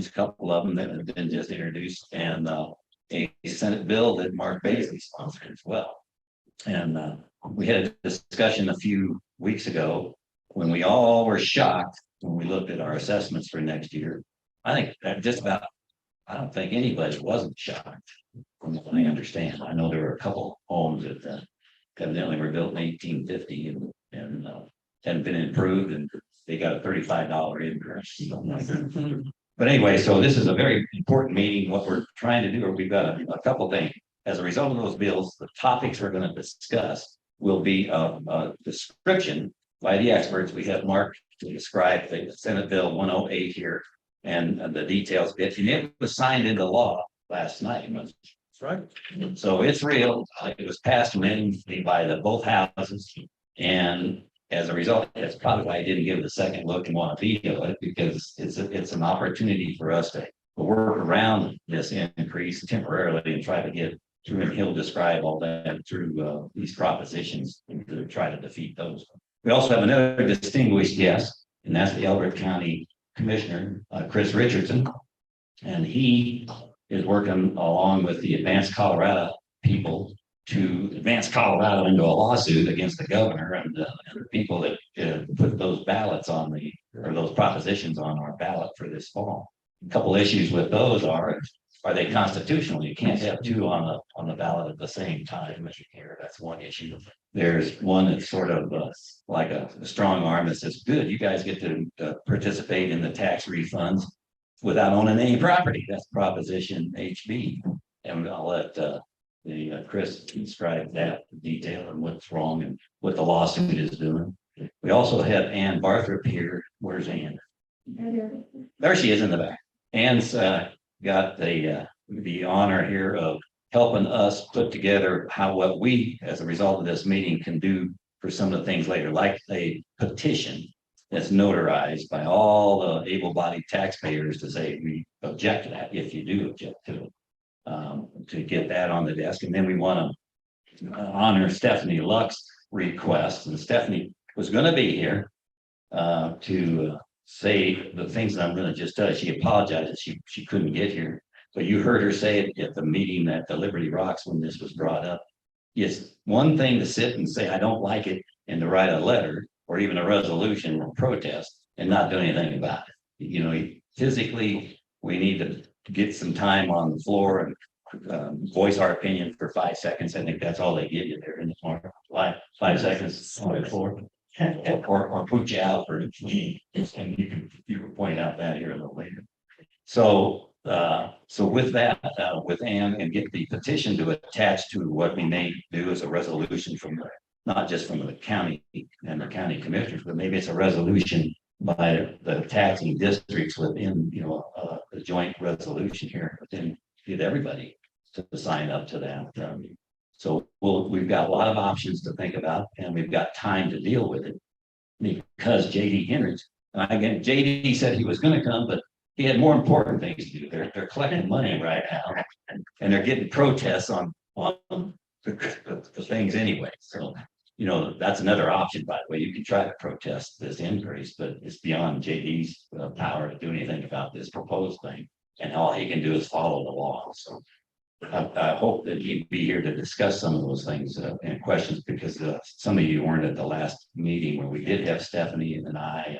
a couple of them that have been just introduced, and a Senate bill that Mark Bailey sponsored as well. And we had a discussion a few weeks ago when we all were shocked when we looked at our assessments for next year. I think that just about, I don't think anybody wasn't shocked from what I understand. I know there were a couple homes that evidently were built in 1850 and hadn't been improved, and they got a $35 increase. But anyway, so this is a very important meeting. What we're trying to do, or we've got a couple things. As a result of those bills, the topics we're going to discuss will be a description by the experts. We have Mark to describe the Senate Bill 108 here and the details. And it was signed into law last night. That's right. So it's real. It was passed unanimously by both houses. And as a result, that's probably why I didn't give it a second look and want to veto it, because it's an opportunity for us to work around this increase temporarily and try to get through, and he'll describe all that through these propositions to try to defeat those. We also have another distinguished guest, and that's the Elbert County Commissioner, Chris Richardson. And he is working along with the Advanced Colorado people to advance Colorado into a lawsuit against the governor and the people that put those ballots on those propositions on our ballot for this fall. A couple issues with those are they constitutional? You can't have two on the ballot at the same time as you hear. That's one issue. There's one that's sort of like a strong arm that says, good, you guys get to participate in the tax refunds without owning any property. That's Proposition HB. And I'll let Chris describe that in detail and what's wrong and what the lawsuit is doing. We also have Ann Barthrop here. Where's Ann? There she is in the back. Ann's got the honor here of helping us put together what we, as a result of this meeting, can do for some of the things later, like a petition that's notarized by all the able-bodied taxpayers to say we object to that, if you do object to it, to get that on the desk. And then we want to honor Stephanie Luck's request, and Stephanie was going to be here to say the things that I'm going to just tell you. She apologized she couldn't get here, but you heard her say it at the meeting at the Liberty Rocks when this was brought up. It's one thing to sit and say I don't like it and to write a letter or even a resolution or protest and not do anything about it. You know, physically we need to get some time on the floor and voice our opinion for 5 seconds. I think that's all they give you there in the floor. 5 seconds on the floor. Or put you out for, and you can point out that here a little later. So with that, with Ann, and get the petition to attach to what we may do as a resolution from not just from the county and the county commissioners, but maybe it's a resolution by the taxing districts within, the joint resolution here, but then get everybody to sign up to that. So we've got a lot of options to think about, and we've got time to deal with it because JD Henrich, again, JD said he was going to come, but he had more important things to do. They're collecting money right now, and they're getting protests on the things anyway. So, that's another option, by the way. You can try to protest this increase, but it's beyond JD's power to do anything about this proposed thing. And all he can do is follow the law. So I hope that he'd be here to discuss some of those things and questions, because some of you weren't at the last meeting where we did have Stephanie and I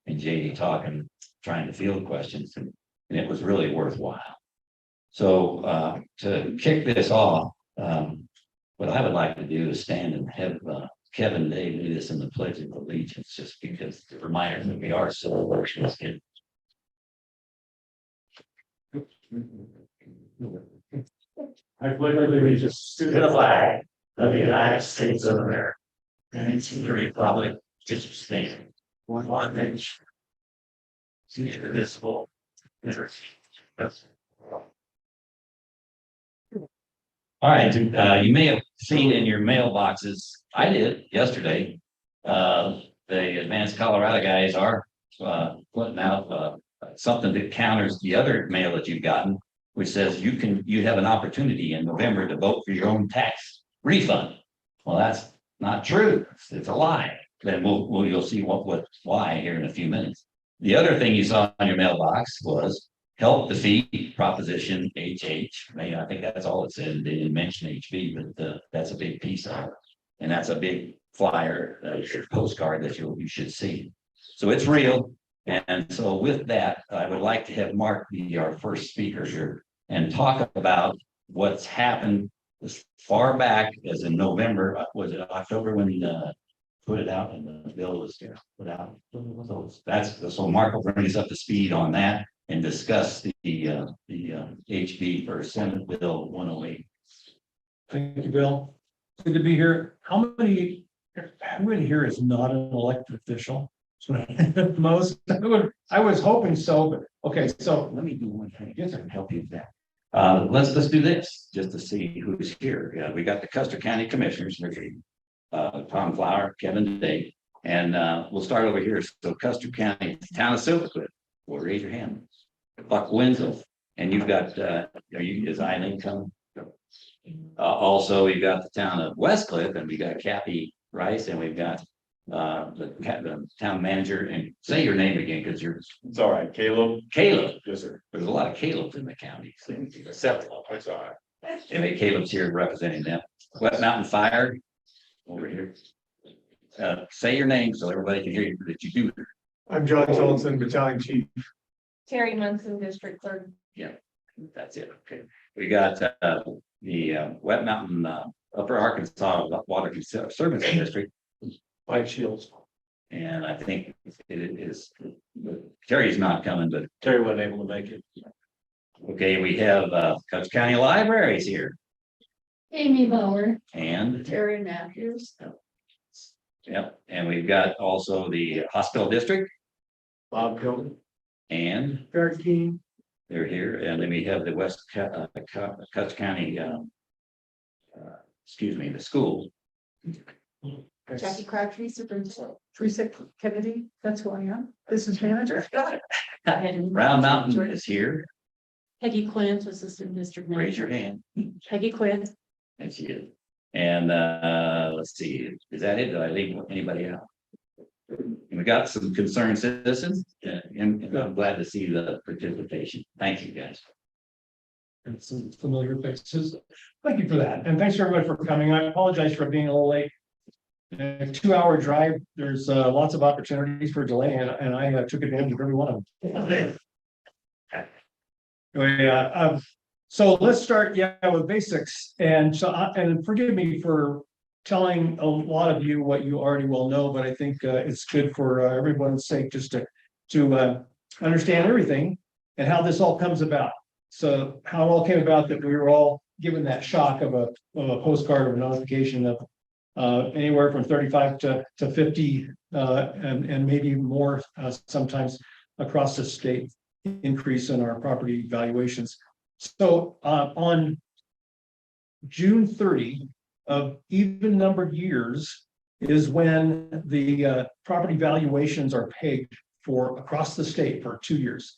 and JD talking, trying to field questions, and it was really worthwhile. So to kick this off, what I would like to do is stand and have Kevin Day do this in the Pledge of Allegiance, just because the reminder that we are so worshipful. I pledge allegiance to the flag of the United States of America and to the republic which stands one nation, indivisible, All right, you may have seen in your mailboxes, I did yesterday, the Advanced Colorado guys are putting out something that counters the other mail that you've gotten, which says you have an opportunity in November to vote for your own tax refund. Well, that's not true. It's a lie. Then you'll see why here in a few minutes. The other thing you saw on your mailbox was help defeat Proposition HH. I think that's all it said. They didn't mention HB, but that's a big piece of it. And that's a big flyer, postcard that you should see. So it's real. And so with that, I would like to have Mark be our first speaker here and talk about what's happened as far back as in November, was it October when put it out and the bill was put out. So Mark will bring us up to speed on that and discuss the HB for Senate Bill 108. Thank you, Bill. Good to be here. Everybody here is not an elected official? Most, I was hoping so, but okay, so Let me do one thing. I guess I can help you with that. Let's do this just to see who's here. Yeah, we got the Custer County Commissioners, Tom Flower, Kevin Day, and we'll start over here. So Custer County, Town of Silvercliff, well, raise your hand. Buck Wenzel, and you've got, is Eileen coming? Also, we've got the town of Westcliff, and we got Kathy Rice, and we've got the town manager, and say your name again, because you're. It's all right, Caleb. Caleb. Yes, sir. There's a lot of Caleb's in the county, so several. That's all right. Anyway, Caleb's here representing them. Wet Mountain Fire over here. Say your name so everybody can hear you that you do. I'm John Tolson, Battalion Chief. Terry Munson, District Clerk. Yeah, that's it. Okay. We got the Wet Mountain Upper Arkansas Water Conservancy District. Mike Shields. And I think it is, Terry's not coming, but Terry wasn't able to make it. okay, we have Custer County Libraries here Amy Bauer. and, Terry Matthews. yep, and we've got also the Hospital District Bob Hilton. and Eric Keene. they're here. And then we have the Custer County, excuse me, the school. Jackie Crabtree, Superintendent. Teresa Kennedy, that's who I am, business manager. Round Mountain is here. Peggy Quinn, Assistant District Manager. Raise your hand. Peggy Quinn. That's it. And let's see, is that it? Did I leave anybody out? And we got some concerned citizens, and I'm glad to see the participation. Thank you, guys. and some familiar faces. Thank you for that. And thanks everybody for coming. I apologize for being a little late. A 2-hour drive, there's lots of opportunities for delay, and I took advantage of every one of them. Anyway, so let's start, with basics. And so, and forgive me for telling a lot of you what you already will know, but I think it's good for everyone's sake just to understand everything and how this all comes about. So how it all came about that we were all given that shock of a postcard or a notification of anywhere from 35 to 50 and maybe more sometimes across the state increase in our property valuations. So on June 30 of even numbered years is when the property valuations are pegged for across the state for 2 years.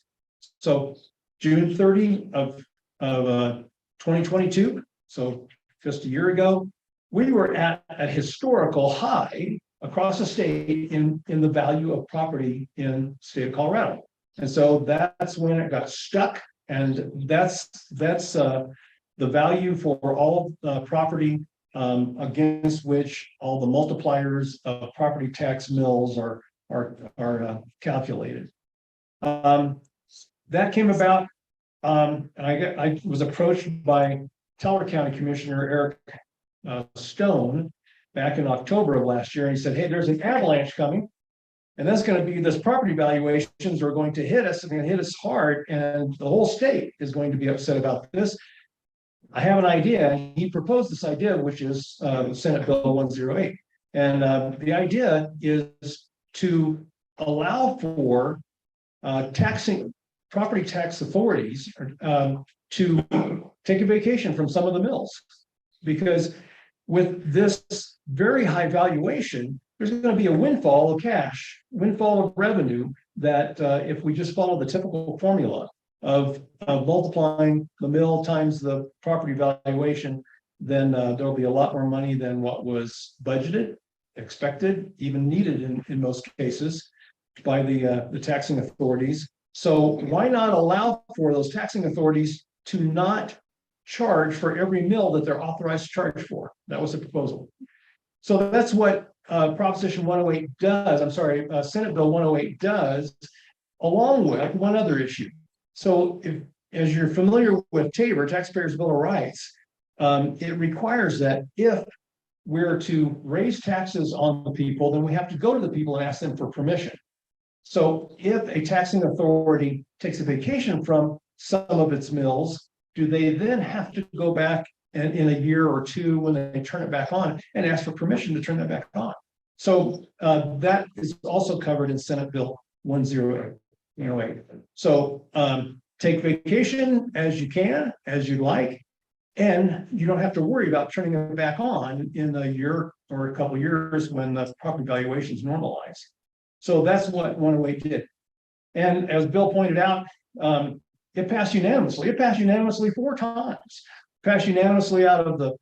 So June 30 of 2022, so just a year ago, we were at a historical high across the state in the value of property in the state of Colorado. And so that's when it got stuck. And that's the value for all property against which all the multipliers of property tax mills are calculated. That came about, and I was approached by Teller County Commissioner Eric Stone back in October of last year, and he said, "Hey, there's an avalanche coming, and that's going to be this property valuations are going to hit us, and going to hit us hard, and the whole state is going to be upset about this. I have an idea." He proposed this idea, which is Senate Bill 108, and the idea is to allow for taxing property tax authorities to take a vacation from some of the mills, because with this very high valuation, there's going to be a windfall of cash, windfall of revenue that if we just follow the typical formula of multiplying the mill times the property valuation, then there'll be a lot more money than what was budgeted, expected, even needed in most cases by the taxing authorities. So why not allow for those taxing authorities to not charge for every mill that they're authorized to charge for? That was the proposal. So that's what Proposition 108 does. I'm sorry, Senate Bill 108 does, along with one other issue. So if, as you're familiar with TABOR, Taxpayers' Bill of Rights, it requires that if we're to raise taxes on the people, then we have to go to the people and ask them for permission. So if a taxing authority takes a vacation from some of its mills, do they then have to go back and in a year or two when they turn it back on and ask for permission to turn that back on? So that is also covered in Senate Bill 108. So take vacation as you can, as you like, and you don't have to worry about turning it back on in a year or a couple of years when the property valuations normalize. So that's what 108 did. And as Bill pointed out, it passed unanimously. It passed unanimously 4 times. Passed unanimously out of the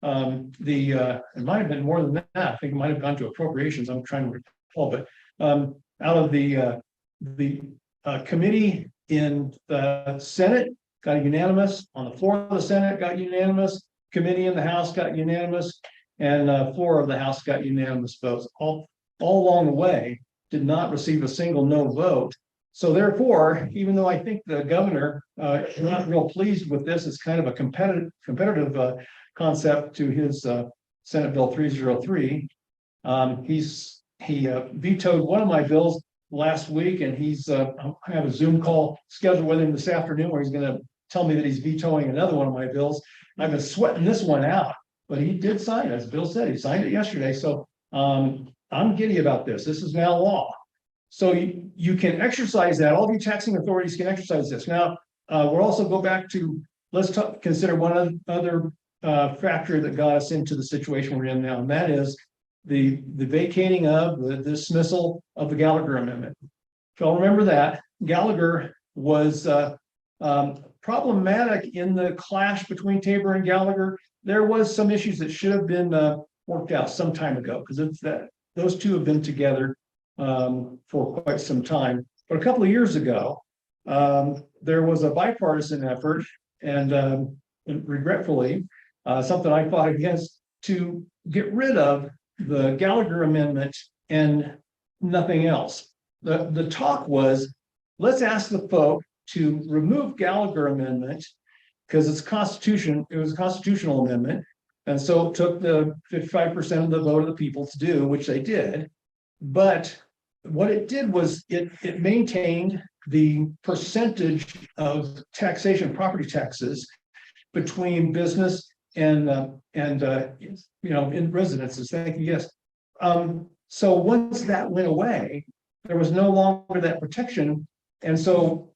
it might have been more than that. I think it might have gone to appropriations. I'm trying to recall, but out of the committee in the Senate got unanimous. On the floor of the Senate got unanimous. Committee in the House got unanimous, and floor of the House got unanimous votes. All along the way, did not receive a single no vote. So therefore, even though I think the governor is not real pleased with this, it's kind of a competitive concept to his Senate Bill 303. He vetoed one of my bills last week, and I have a Zoom call scheduled with him this afternoon where he's going to tell me that he's vetoing another one of my bills. I've been sweating this one out, but he did sign it, as Bill said. He signed it yesterday. So I'm giddy about this. This is now law. So you can exercise that. All of you taxing authorities can exercise this. Now, we'll also go back to, consider one other factor that got us into the situation we're in now, and that is the vacating of the dismissal of the Gallagher Amendment. If y'all remember that, Gallagher was problematic in the clash between Tabor and Gallagher. There was some issues that should have been worked out some time ago, because it's that those two have been together for quite some time. But a couple of years ago, there was a bipartisan effort, and regretfully, something I fought against, to get rid of the Gallagher Amendment and nothing else. The talk was, let's ask the folk to remove Gallagher Amendment because it's it was a constitutional amendment. And so it took the 55% of the vote of the people to do, which they did. But what it did was it maintained the percentage of taxation, property taxes, between business and in residences. Thank you. Yes. So once that went away, there was no longer that protection, and so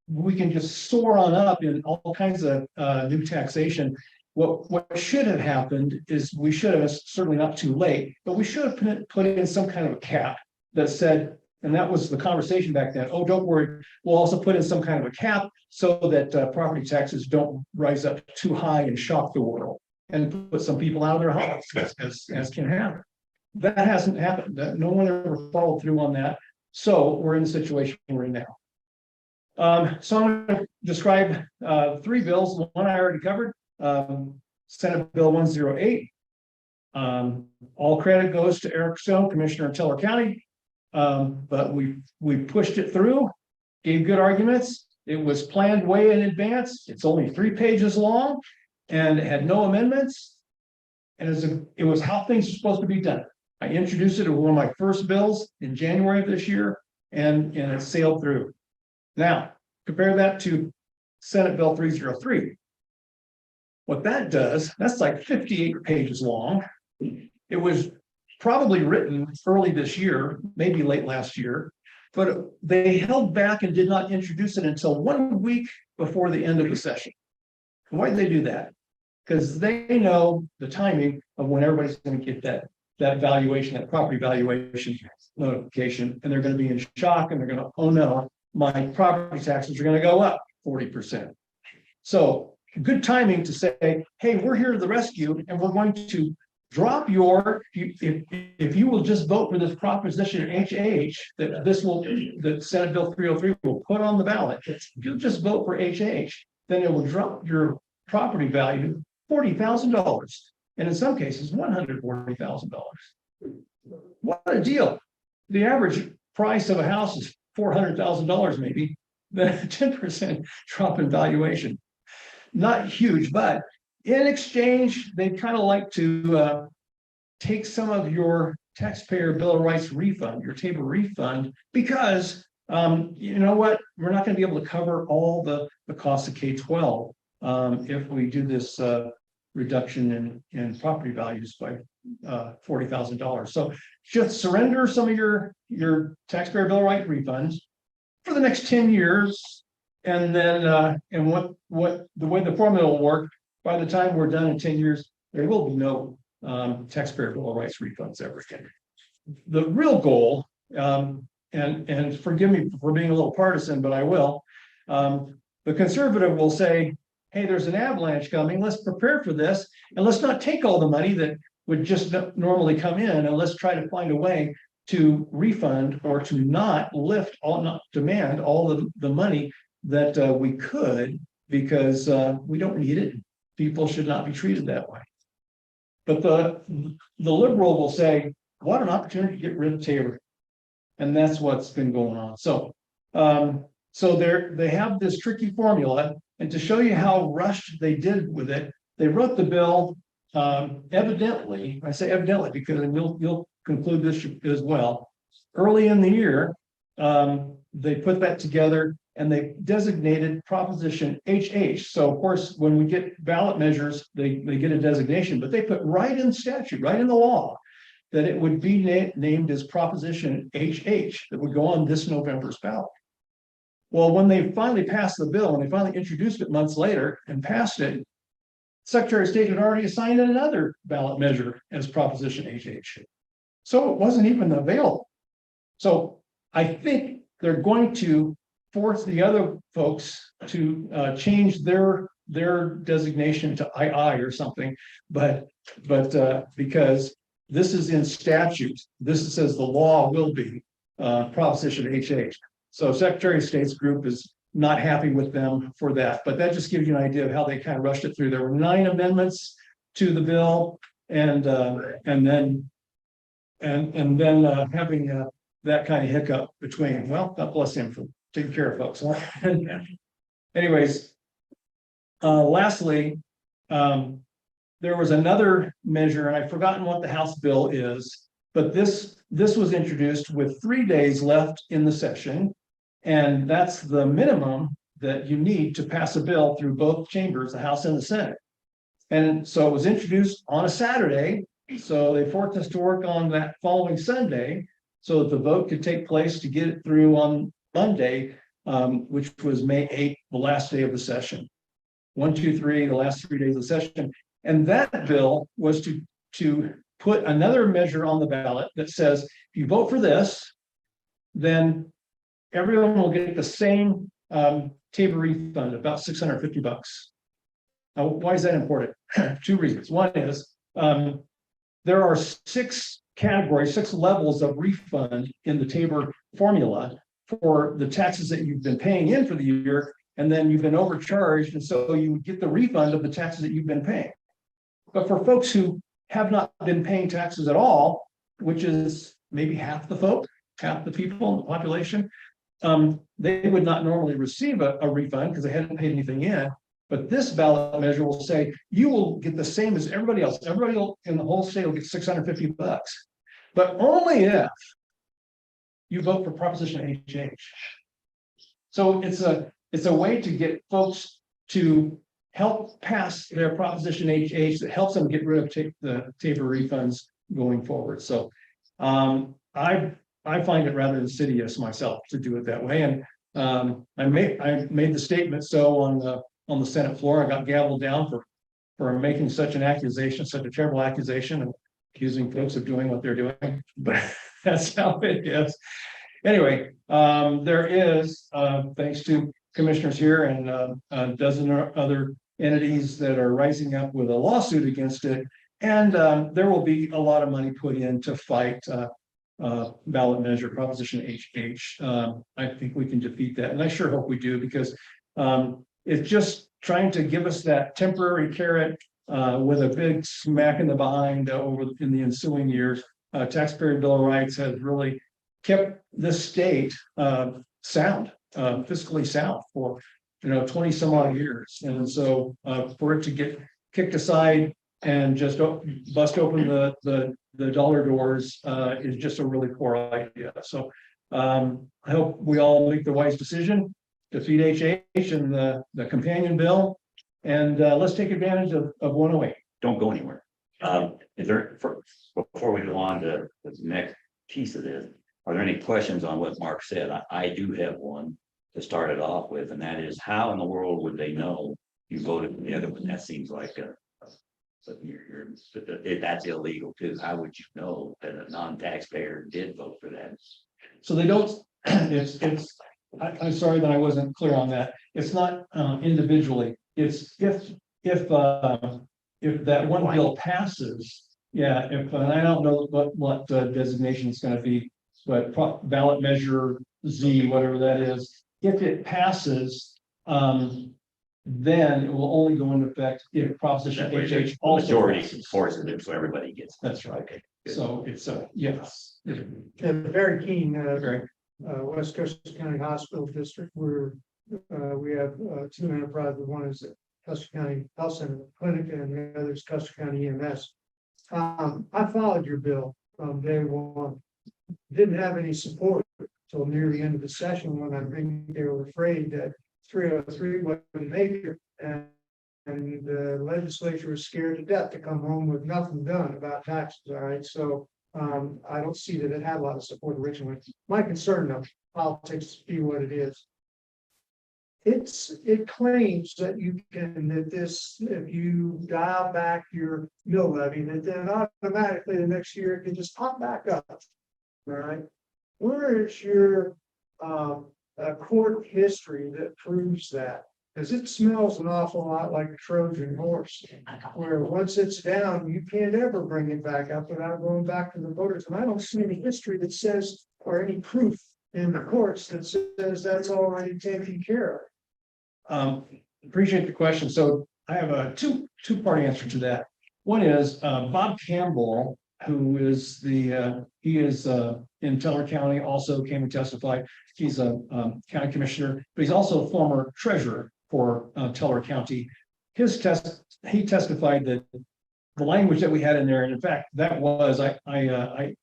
we can just soar on up in all kinds of new taxation. What should have happened is we should have, certainly not too late, but we should have put in some kind of a cap that said, and that was the conversation back then, oh, don't worry, we'll also put in some kind of a cap so that property taxes don't rise up too high and shock the world and put some people out of their homes, as can happen. That hasn't happened. No one ever followed through on that. So we're in the situation we're in now. So I'm going to describe 3 bills. One I already covered, Senate Bill 108. All credit goes to Eric Stone, Commissioner of Teller County. But we pushed it through, gave good arguments. It was planned way in advance. It's only 3 pages long, and it had no amendments. And it was how things are supposed to be done. I introduced it as one of my first bills in January of this year, and it sailed through. Now, compare that to Senate Bill 303. What that does, that's like 58 pages long. It was probably written early this year, maybe late last year, but they held back and did not introduce it until 1 week before the end of the session. Why did they do that? Because they know the timing of when everybody's going to get that valuation, that property valuation notification, and they're going to be in shock, and they're going to, oh no, my property taxes are going to go up 40%. So good timing to say, hey, we're here to the rescue, and we're going to drop if you will just vote for this proposition HH, that Senate Bill 303 will put on the ballot. If you just vote for HH, then it will drop your property value $40,000. And in some cases, $140,000. What a deal. The average price of a house is $400,000 maybe, then a 10% drop in valuation. Not huge, but in exchange, they kind of like to take some of your taxpayer bill of rights refund, your table refund, because you know what, we're not going to be able to cover all the costs of K-12 if we do this reduction in property values by $40,000. So just surrender some of your taxpayer bill of rights refunds for the next 10 years. And then and what the way the formula will work, by the time we're done in 10 years, there will be no taxpayer bill of rights refunds ever again. The real goal, and forgive me for being a little partisan, but I will. The conservative will say, hey, there's an avalanche coming. Let's prepare for this. And let's not take all the money that would just normally come in, and let's try to find a way to refund or to not demand all the money that we could, because we don't need it. People should not be treated that way. But the liberal will say, what an opportunity to get rid of Tabor. And that's what's been going on. So they have this tricky formula. And to show you how rushed they did with it, they wrote the bill evidently, I say evidently because you'll conclude this as well. Early in the year, they put that together and they designated Proposition HH. So of course, when we get ballot measures, they get a designation, but they put right in statute, right in the law, that it would be named as Proposition HH that would go on this November's ballot. Well, when they finally passed the bill, when they finally introduced it months later and passed it, Secretary of State had already assigned another ballot measure as Proposition HH. So it wasn't even available. So I think they're going to force the other folks to change their designation to II or something, but because this is in statute, this says the law will be Proposition HH. So Secretary of State's group is not happy with them for that, but that just gives you an idea of how they kind of rushed it through. There were 9 amendments to the bill, and then having that kind of hiccup between. Well, God bless him for taking care of folks. Anyways, lastly, there was another measure, and I've forgotten what the House bill is, but this was introduced with 3 days left in the session. And that's the minimum that you need to pass a bill through both chambers, the House and the Senate. And so it was introduced on a Saturday. So they forced us to work on that following Sunday so that the vote could take place to get it through on Monday, which was May 8th, the last day of the session. 1, 2, 3, the last 3 days of the session. And that bill was to put another measure on the ballot that says, if you vote for this, then everyone will get the same Tabor refund, about $650. Now, why is that important? 2 reasons. One is there are 6 categories, 6 levels of refund in the Tabor formula for the taxes that you've been paying in for the year, and then you've been overcharged, and so you get the refund of the taxes that you've been paying. But for folks who have not been paying taxes at all, which is maybe half the people in the population, they would not normally receive a refund because they hadn't paid anything in. But this ballot measure will say you will get the same as everybody else. Everybody in the whole state will get $650, but only if you vote for Proposition HH. So it's a way to get folks to help pass their Proposition HH that helps them get rid of the Tabor refunds going forward. So I find it rather insidious myself to do it that way. And I made the statement so on the Senate floor. I got gavelled down for making such an accusation, such a terrible accusation, and accusing folks of doing what they're doing. But that's how it is. Anyway, there is, thanks to commissioners here and a dozen other entities that are rising up with a lawsuit against it, And there will be a lot of money put in to fight ballot measure Proposition HH. I think we can defeat that, and I sure hope we do, because it's just trying to give us that temporary carrot with a big smack in the behind in the ensuing years. Taxpayer Bill of Rights has really kept this state sound, fiscally sound for 20 some odd years, and so for it to get kicked aside and just bust open the dollar doors is just a really poor idea. So I hope we all make the wise decision, defeat HH and the companion bill, and let's take advantage of 108. Don't go anywhere. Before we go on to the next piece of this, are there any questions on what Mark said? I do have one to start it off with, and that is, how in the world would they know you voted for the other one? That seems like that's illegal too. How would you know that a non-taxpayer did vote for that? So they don't, I'm sorry that I wasn't clear on that. It's not individually. It's if that one bill passes, yeah, and I don't know what designation it's gonna be, but ballot measure Z, whatever that is, if it passes, then it will only go into effect if Proposition HH also Majority passes. forces it, so everybody gets. That's right. Okay. So it's yes. And very keen, Very. West Custer County Hospital District, where we have two enterprises. One is the Custer County Health Center Clinic, and the other is Custer County EMS. I followed your bill from day one. Didn't have any support till near the end of the session, when I think they were afraid that 303 wouldn't make it, and the legislature was scared to death to come home with nothing done about taxes. All right, so I don't see that it had a lot of support originally. My concern, though, politics be what it is. It claims that if you dial back your mill levy, that then automatically the next year it can just pop back up. All right, where is your court history that proves that? Because it smells an awful lot like a Trojan horse, where once it's down, you can't ever bring it back up without going back to the voters. And I don't see any history that says, or any proof in the courts that says that's already taken care of. Appreciate the question. So I have a two-part answer to that. One is Bob Campbell, who is he is in Teller County, also came and testified. He's a county commissioner, but he's also a former treasurer for Teller County. He testified that the language that we had in there, and in fact, that was I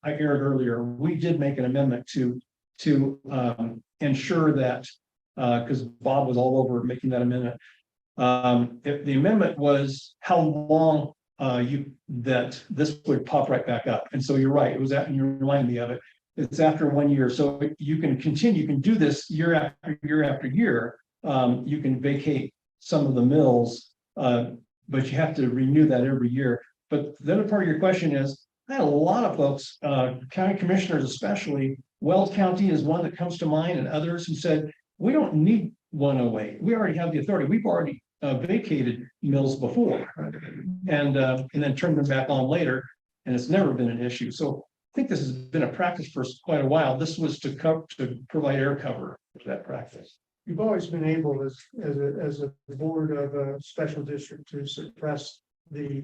aired earlier. We did make an amendment to ensure that because Bob was all over making that amendment. If the amendment was how long that this would pop right back up, and so you're right. It was and you reminded me of it. It's after 1 year, so you can continue. You can do this year after year after year. You can vacate some of the mills, but you have to renew that every year. But the other part of your question is, I had a lot of folks, county commissioners especially, Weld County is one that comes to mind, and others who said, we don't need 108. We already have the authority. We've already vacated mills before, and then turned them back on later, and it's never been an issue. So I think this has been a practice for quite a while. This was to provide air cover for that practice. You've always been able, as a board of a special district, to suppress the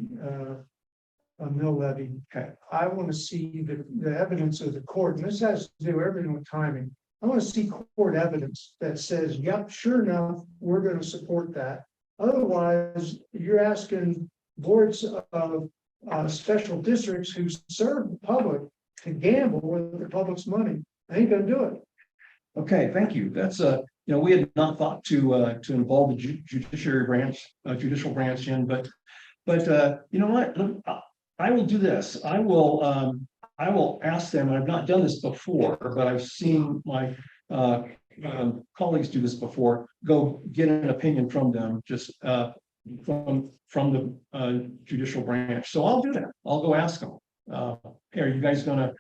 mill levy. Okay. I want to see the evidence of the court, and this has to do everything with timing. I want to see court evidence that says, yep, sure enough, we're going to support that. Otherwise, you're asking boards of special districts who serve the public to gamble with the public's money. I ain't going to do it. Okay, thank you. That's we had not thought to involve the judicial branch in, but you know what? I will do this. I will ask them. I've not done this before, but I've seen my colleagues do this before. Go get an opinion from them, just from the judicial branch. So I'll do that. I'll go ask them. Hey, are you guys gonna?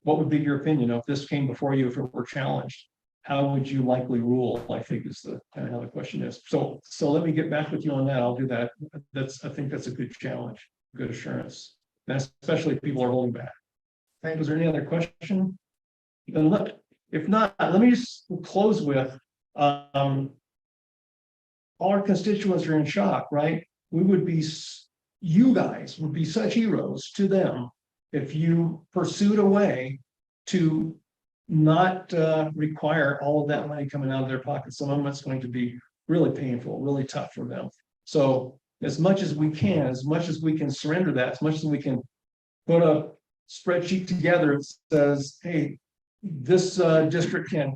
What would be your opinion if this came before you, if it were challenged? how would you likely rule, I think is the kind of how the question is. So let me get back with you on that. I'll do that. I think that's a good challenge, good assurance. And especially if people are holding back. Frank, was there any other question? Then if not, let me just close with, all our constituents are in shock, right? We would be, you guys would be such heroes to them if you pursued a way to not require all of that money coming out of their pockets. Some of them it's going to be really painful, really tough for them. So as much as we can, as much as we can surrender that, as much as we can put a spreadsheet together that says, hey, this district can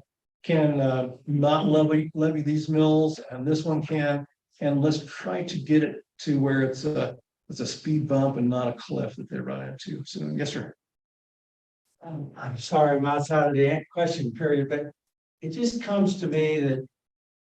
not levy these mills, and this one can, and let's try to get it to where it's a speed bump and not a cliff that they run into. So yes, sir. I'm sorry, I'm outside of the question period, but it just comes to me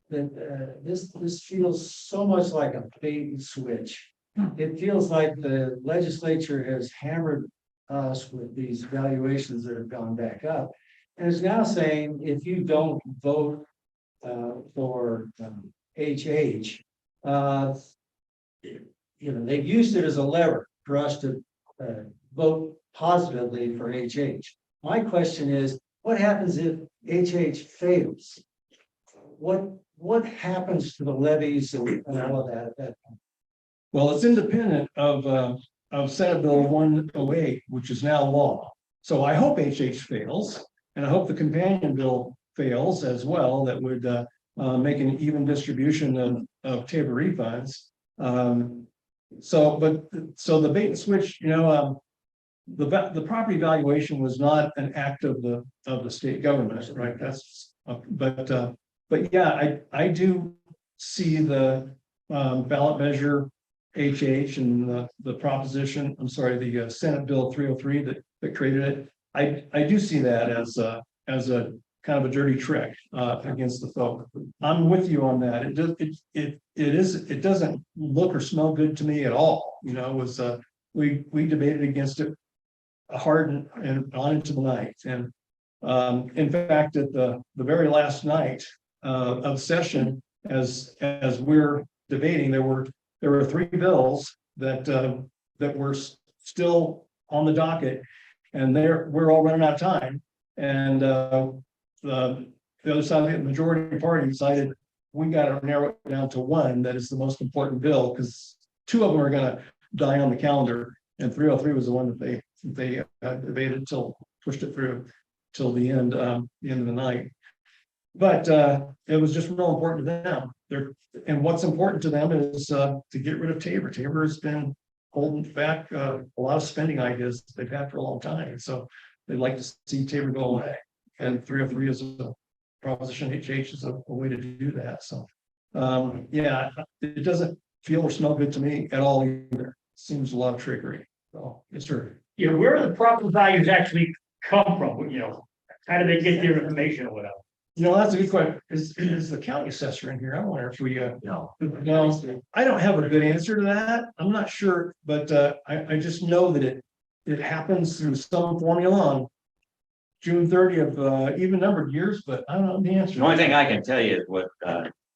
that this feels so much like a bait and switch. It feels like the legislature has hammered us with these valuations that have gone back up, and is now saying if you don't vote for HH, they've used it as a lever for us to vote positively for HH. My question is, what happens if HH fails? What happens to the levies and all of that at that point? Well, it's independent of Senate Bill 108, which is now law. So I hope HH fails, and I hope the companion bill fails as well. That would make an even distribution of Tabor refunds. So the bait and switch, the property valuation was not an act of the state government, right? That's but yeah, I do see the ballot measure HH and the proposition. I'm sorry, the Senate Bill 303 that created it. I do see that as a kind of a dirty trick against the folk. I'm with you on that. It doesn't look or smell good to me at all. It was we debated against it hard and on into the night. And in fact, at the very last night of session, as we're debating, there were 3 bills that were still on the docket, and we're all running out of time. And the other side, the majority party decided we got to narrow it down to one that is the most important bill, because 2 of them are going to die on the calendar, and 303 was the one that they debated pushed it through till the end of the night. But it was just real important to them. And what's important to them is to get rid of Tabor. Tabor has been holding back a lot of spending ideas they've had for a long time. So they'd like to see Tabor go away. And 303 is a proposition. HH is a way to do that. So yeah, it doesn't feel or smell good to me at all either. Seems a lot of trickery. So yes, sir. Yeah, where do the property values actually come from? How do they get their information or whatever? That's a good question. Is the county assessor in here? I wonder if we No. no, I don't have a good answer to that. I'm not sure, but I just know that it happens through some formula on June 30th, even numbered years, but I don't know the answer. The only thing I can tell you is what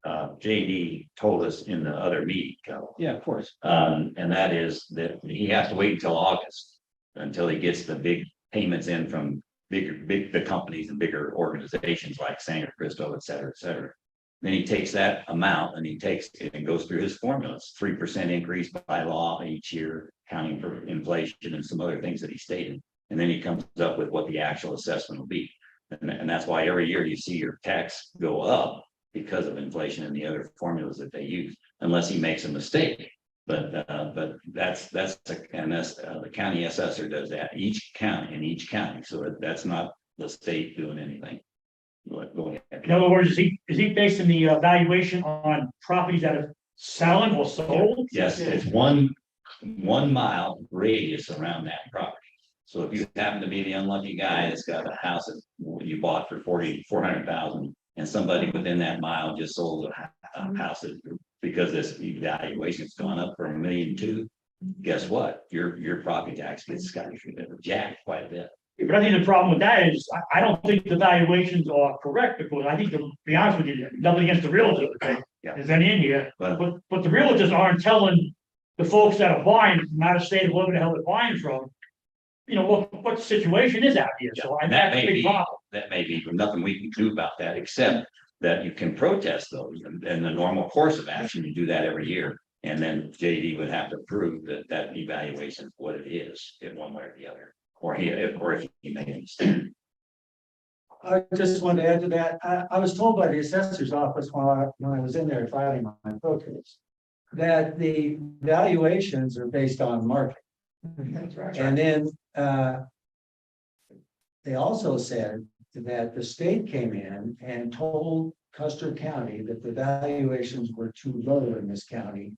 JD told us in the other meeting, Yeah, of course. and that is that he has to wait until August until he gets the big payments in from big companies and bigger organizations like Sanger, Cristo, et cetera. Then he takes that amount and he takes it and goes through his formulas, 3% increase by law each year, accounting for inflation and some other things that he stated. And then he comes up with what the actual assessment will be. And that's why every year you see your tax go up because of inflation and the other formulas that they use, unless he makes a mistake. But the county assessor does that, each county. So that's not the state doing anything. Go ahead. In other words, is he basing the valuation on properties that are selling or sold? Yes, it's one mile radius around that property. So if you happen to be the unlucky guy that's got a house that you bought for 400,000, and somebody within that mile just sold a house because this evaluation's gone up from $1.2 million, guess what? Your property tax gets jacked quite a bit. But I think the problem with that is, I don't think the valuations are correct, because I think, to be honest with you, nothing against the realtors, okay? Yeah. There's any in here, But- but the realtors aren't telling the folks that are buying from out of state, or wherever the hell they're buying from, you know, what the situation is out here, so I And think that that's a may big be, problem. that may be nothing we can do about that, except that you can protest those in the normal course of action. You do that every year. And then JD would have to prove that that evaluation is what it is, in one way or the other, or if he made a mistake. I just wanted to add to that. I was told by the assessor's office when I was in there filing my protest, that the valuations are based on market. And then, they also said that the state came in and told Custer County that the valuations were too low in this county,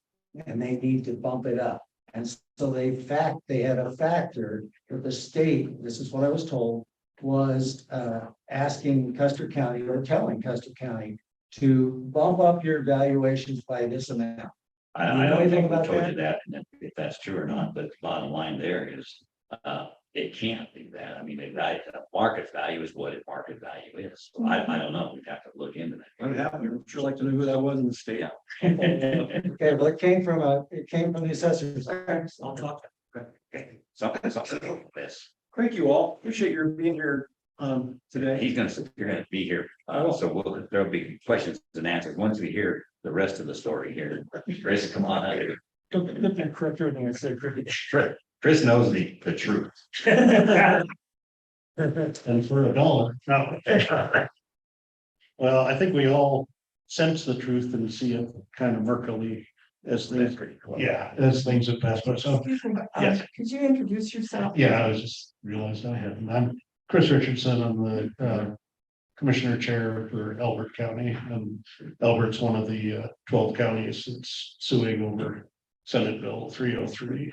and they need to bump it up. And so they had a factor that the state, this is what I was told, was asking Custer County, or telling Custer County, to bump up your valuations by this amount. I You know don't anything know who about told that? you that, and if that's true or not, but the bottom line there is, it can't be that. I mean, the market value is what market value is. So I don't know. We'd have to look into that. What happened? I'd sure like to know who that was in the state. Okay, well, it came from the assessor's. I'll talk. Okay. Something this. Thank you all. Appreciate your being here today. You're gonna be here, so there'll be questions and answers once we hear the rest of the story here. Chris, come on out here. Correct everything I said. Chris knows the truth. And for a dollar. No. Well, I think we all sense the truth and see it kind of murkily as things, as things have passed by. So, Excuse me, Yes. could you introduce yourself? yeah, I was just realized I hadn't. I'm Chris Richardson. I'm the commissioner chair for Elbert County, and Elbert's one of the 12 counties that's suing over Senate Bill 303.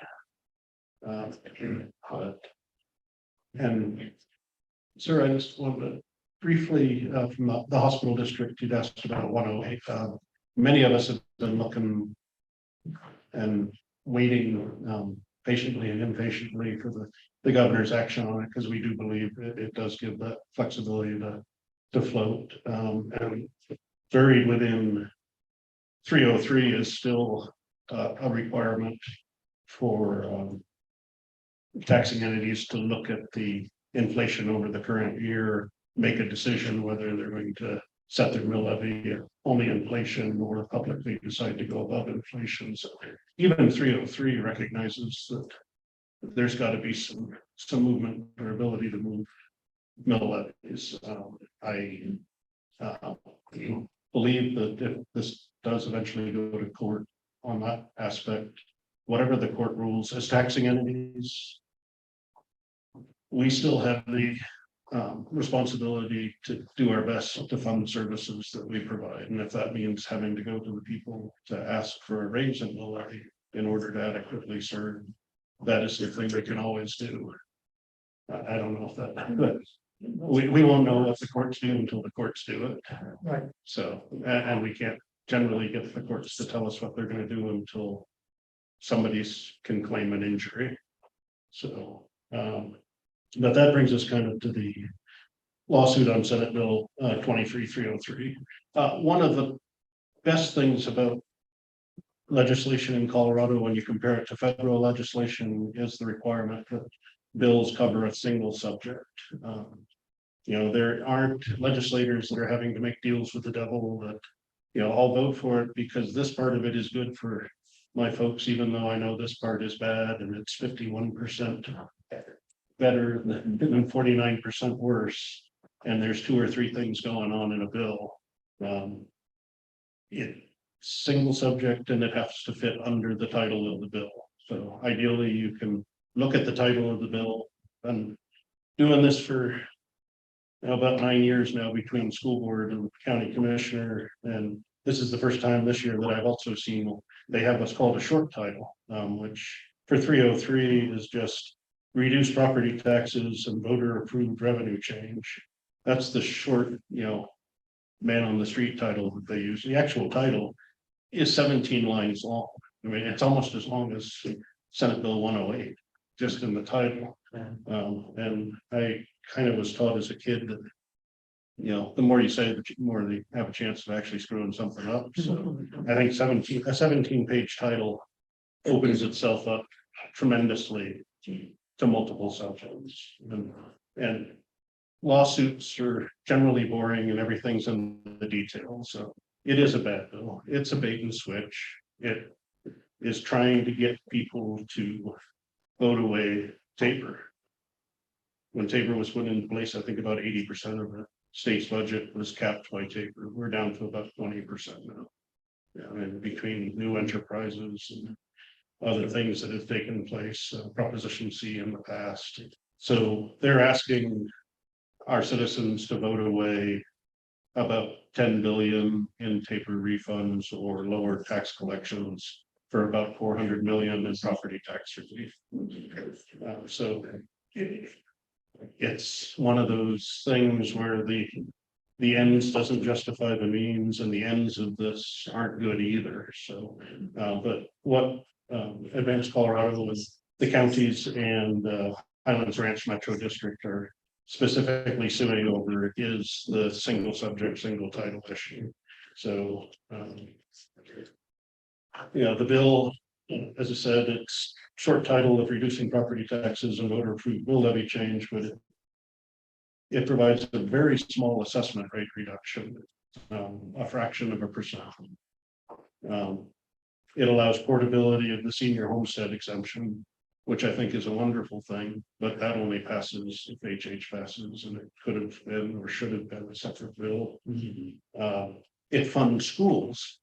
And sir, I just wanted to briefly, from the hospital district, you'd asked about 108. Many of us have been looking and waiting patiently and impatiently for the governor's action on it, because we do believe it does give that flexibility to float. And buried within 303 is still a requirement for taxing entities to look at the inflation over the current year, make a decision whether they're going to set their mill levy at only inflation or publicly decide to go above inflation. So even 303 recognizes that there's got to be some movement or ability to move mill levies. I believe that if this does eventually go to court on that aspect, whatever the court rules as taxing entities, we still have the responsibility to do our best to fund the services that we provide. And if that means having to go to the people to ask for a raise in the levy in order to adequately serve, that is the thing we can always do. I don't know if that, but we won't know what the courts do until the courts do it. Right. So, and we can't generally get the courts to tell us what they're going to do until somebody's can claim an injury. So, but that brings us kind of to the lawsuit on Senate Bill 23-303. One of the best things about legislation in Colorado, when you compare it to federal legislation, is the requirement that bills cover a single subject. You know, there aren't legislators that are having to make deals with the devil that, you know, I'll vote for it because this part of it is good for my folks, even though I know this part is bad and it's 51% better than 49% worse. And there's 2 or 3 things going on in a bill. It single subject and it has to fit under the title of the bill. So ideally you can look at the title of the bill. And doing this for about 9 years now between school board and county commissioner. And this is the first time this year that I've also seen they have what's called a short title, which for 303 is just reduce property taxes and voter approved revenue change. That's the short, you know, man on the street title that they use. The actual title is 17 lines long. I mean, it's almost as long as Senate Bill 108. just in the title. And I kind of was taught as a kid that, you know, the more you say, the more they have a chance of actually screwing something up. So I think a 17-page title opens itself up tremendously to multiple subjects. And lawsuits are generally boring and everything's in the details. So it is a bad bill. It's a bait and switch. It is trying to get people to vote away Tabor. When Tabor was put into place, I think about 80% of the state's budget was capped by Tabor. We're down to about 20% now. Yeah, and between new enterprises and other things that have taken place, Proposition C in the past. So they're asking our citizens to vote away about 10 billion in Tabor refunds or lower tax collections for about 400 million in property tax relief. So it's one of those things where the ends doesn't justify the means, and the ends of this aren't good either. So, but what Advanced Colorado with the counties and Highlands Ranch Metro District are specifically suing over is the single subject, single title issue. So, the bill, as I said, it's short title of reducing property taxes and voter approved mill levy change, but it provides a very small assessment rate reduction, a fraction of a percent. It allows portability of the senior homestead exemption, which I think is a wonderful thing, but that only passes if HH passes, and it could have been or should have been a separate bill. It funds schools,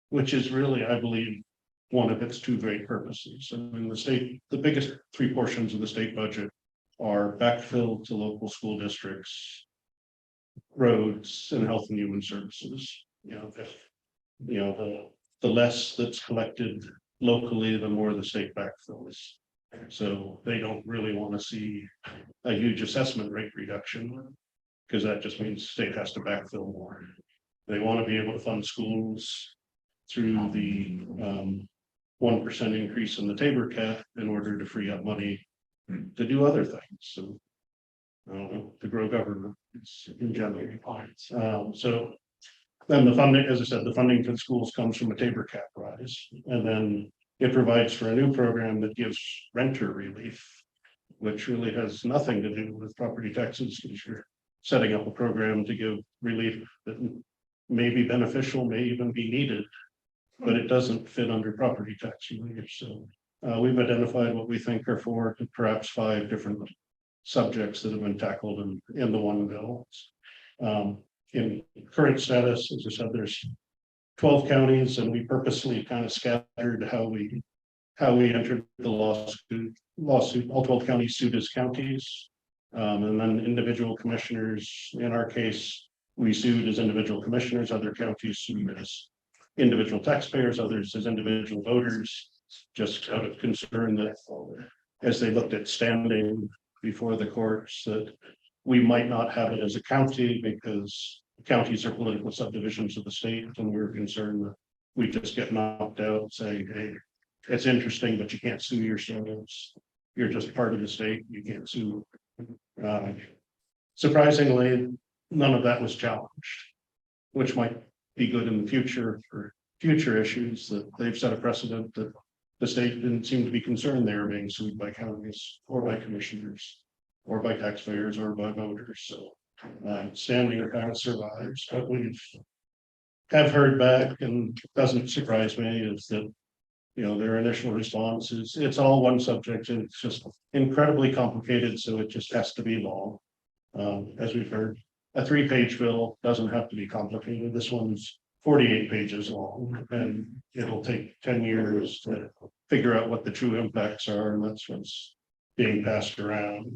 which is really, I believe, one of its two great purposes. And in the state, the biggest three portions of the state budget are backfill to local school districts, roads, and health and human services. The less that's collected locally, the more the state backfills. So they don't really want to see a huge assessment rate reduction, because that just means the state has to backfill more. They want to be able to fund schools through the 1% increase in the Tabor cap in order to free up money to do other things. So to grow government in general. So then the funding, as I said, the funding for the schools comes from a Tabor cap rise, and then it provides for a new program that gives renter relief, which really has nothing to do with property taxes, because you're setting up a program to give relief that may be beneficial, may even be needed, but it doesn't fit under property tax relief. So we've identified what we think are 4 to perhaps 5 different subjects that have been tackled in the one bill. In current status, as I said, there's 12 counties, and we purposely kind of scattered how we entered the lawsuit. All 12 counties sued as counties, and then individual commissioners. In our case, we sued as individual commissioners. Other counties sued as individual taxpayers, others as individual voters, just out of concern that as they looked at standing before the courts, that we might not have it as a county because counties are political subdivisions of the state, and we're concerned that we just get knocked out saying, hey, it's interesting, but you can't sue yourselves. You're just part of the state. You can't sue. Surprisingly, none of that was challenged, which might be good in the future for future issues, that they've set a precedent that the state didn't seem to be concerned they were being sued by counties or by commissioners or by taxpayers or by voters. So standing kind of survives, but we've have heard back, and doesn't surprise me, is that their initial response is it's all one subject, and it's just incredibly complicated, so it just has to be long. As we've heard, a 3-page bill doesn't have to be complicated. This one's 48 pages long, and it'll take 10 years to figure out what the true impacts are, and that's what's being passed around.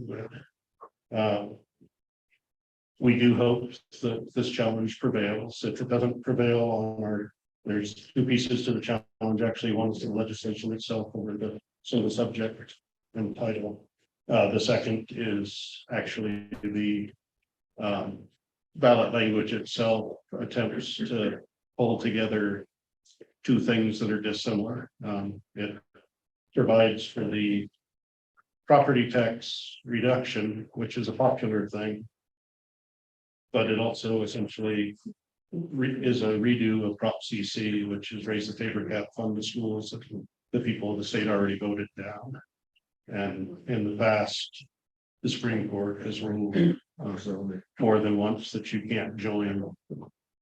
We do hope that this challenge prevails. If it doesn't prevail on there's 2 pieces to the challenge. Actually, one is the legislation itself over the single subject and title. The second is actually the ballot language itself attempts to pull together 2 things that are dissimilar. It provides for the property tax reduction, which is a popular thing. But it also essentially is a redo of Prop CC, which is raise the tabor cap fund to schools that the people of the state already voted down. And in the past, the Supreme Court has ruled more than once that you can't join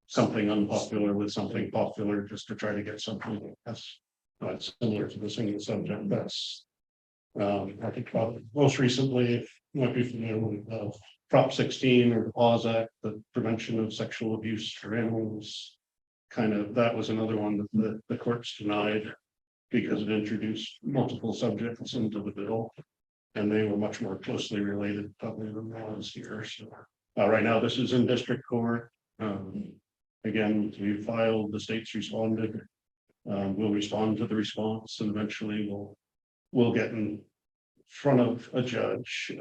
something unpopular with something popular just to try to get something that's similar to the single subject. That's I think probably most recently, if you might be familiar with Prop 16 or the PAWS Act, the Prevention of Sexual Abuse for Animals. Kind of, that was another one that the courts denied because it introduced multiple subjects into the bill. And they were much more closely related probably than the ones here. So right now, this is in district court. Again, we filed, the state's responded. We'll respond to the response and eventually we'll get in front of a judge.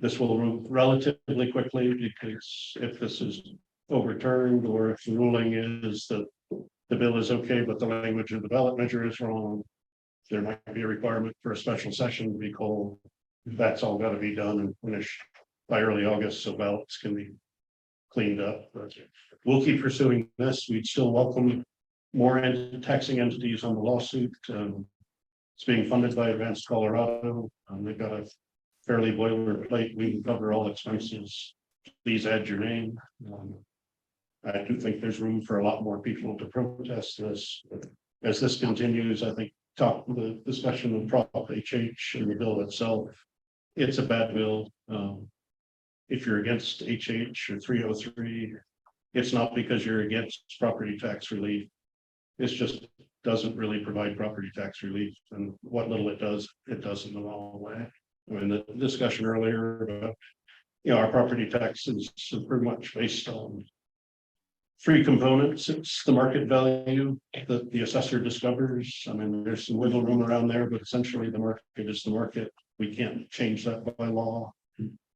This will move relatively quickly because if this is overturned or if the ruling is that the bill is okay, but the language of the ballot measure is wrong, there might be a requirement for a special session to be called. That's all got to be done and finished by early August, so ballots can be cleaned up. But we'll keep pursuing this. We'd still welcome more taxing entities on the lawsuit. It's being funded by Advanced Colorado. They've got a fairly boilerplate. We can cover all expenses. Please add your name. I do think there's room for a lot more people to protest this. As this continues, I think the discussion of Prop HH and the bill itself, it's a bad bill. If you're against HH or 303, it's not because you're against property tax relief. It's just doesn't really provide property tax relief, and what little it does in the wrong way. I mean, the discussion earlier about, our property taxes are pretty much based on three components. It's the market value that the assessor discovers. I mean, there's some wiggle room around there, but essentially the market is the market. We can't change that by law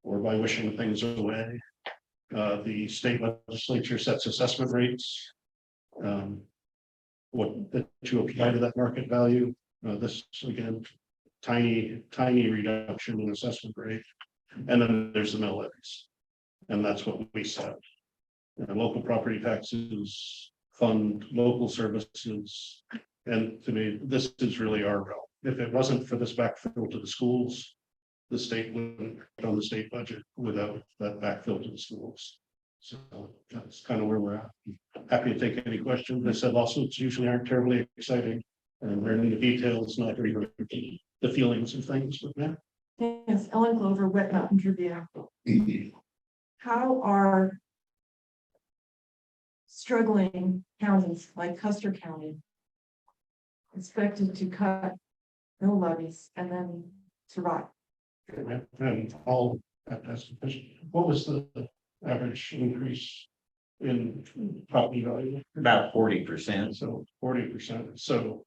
or by wishing things away. The state legislature sets assessment rates. What that you apply to that market value. This again, tiny reduction in assessment rate. And then there's the mill levies. And that's what we set. Local property taxes fund local services. And to me, this is really our realm. If it wasn't for this backfill to the schools, the state wouldn't put on the state budget without that backfill to the schools. So that's kind of where we're at. Happy to take any questions. I said lawsuits usually aren't terribly exciting. And we're in the details, not even the feelings and things, but yeah. Yes, Ellen Glover, Wet Mountain Tribune. How are struggling counties like Custer County expected to cut mill levies and then survive? And all that's what was the average increase in property value? About 40%. So 40%. So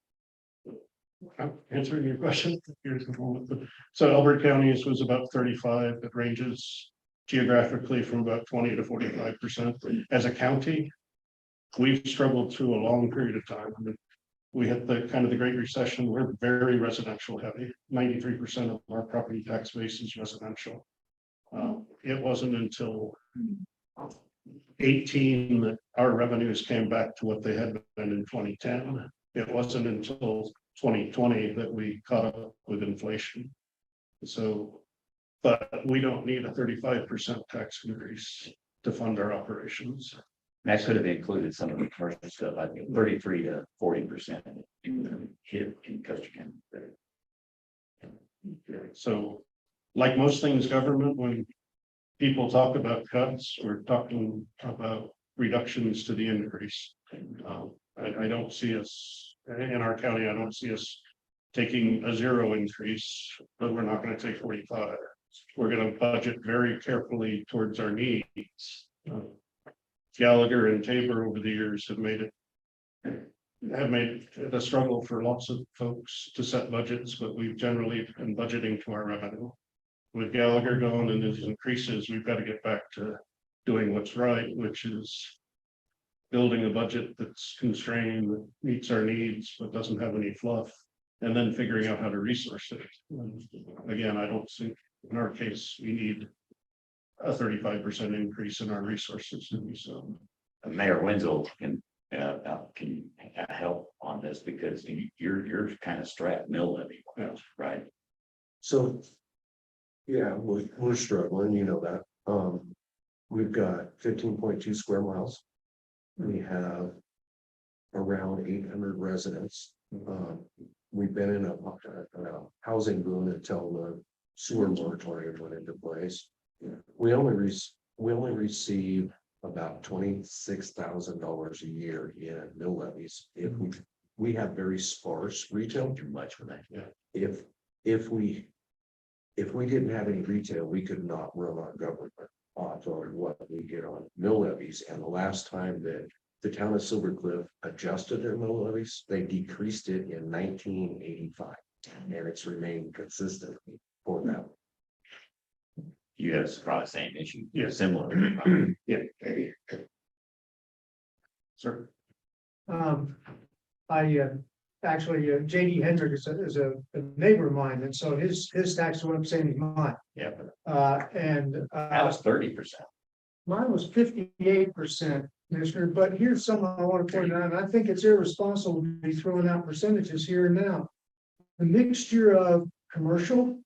I'm answering your question. Here's the moment. So Elbert County's was about 35. It ranges geographically from about 20 to 45%. As a county, we've struggled through a long period of time. We had the kind of the Great Recession. We're very residential heavy. 93% of our property tax base is residential. It wasn't until 18 that our revenues came back to what they had been in 2010. It wasn't until 2020 that we caught up with inflation. So, but we don't need a 35% tax increase to fund our operations. That could have included some of the commercial stuff, I think 33 to 40% hit in Custer County. So, like most things government, when people talk about cuts, we're talking about reductions to the increase. I don't see us in our county. I don't see us taking a zero increase, but we're not going to take 45. We're going to budget very carefully towards our needs. Gallagher and Tabor over the years have made it a struggle for lots of folks to set budgets, but we've generally been budgeting to our revenue. With Gallagher gone and his increases, we've got to get back to doing what's right, which is building a budget that's constrained, that meets our needs, but doesn't have any fluff. and then figuring out how to resource it. Again, I don't think, in our case, we need a 35% increase in our resources, so. Mayor Wenzel can help on this because you're kind of strapped mill levy, right? So. Yeah, we're struggling, you know that. We've got 15.2 square miles. We have around 800 residents. We've been in a housing boom until the sewer moratorium went into place. We only receive about $26,000 a year in mill levies. If we have very sparse retail. Too much for that. Yeah. If we didn't have any retail, we could not run our government off on what we get on mill levies. And the last time that the town of Silver Cliff adjusted their mill levies, they decreased it in 1985, and it's remained consistent for that. You have probably the same issue. Yeah. Similar. Yeah. Sir. Actually, JD Hendrick is a neighbor of mine, and so his tax went up same as mine. Yeah. That was 30%. Mine was 58%, Commissioner, but here's something I want to point out, and I think it's irresponsible to be throwing out percentages here and now. The mixture of commercial,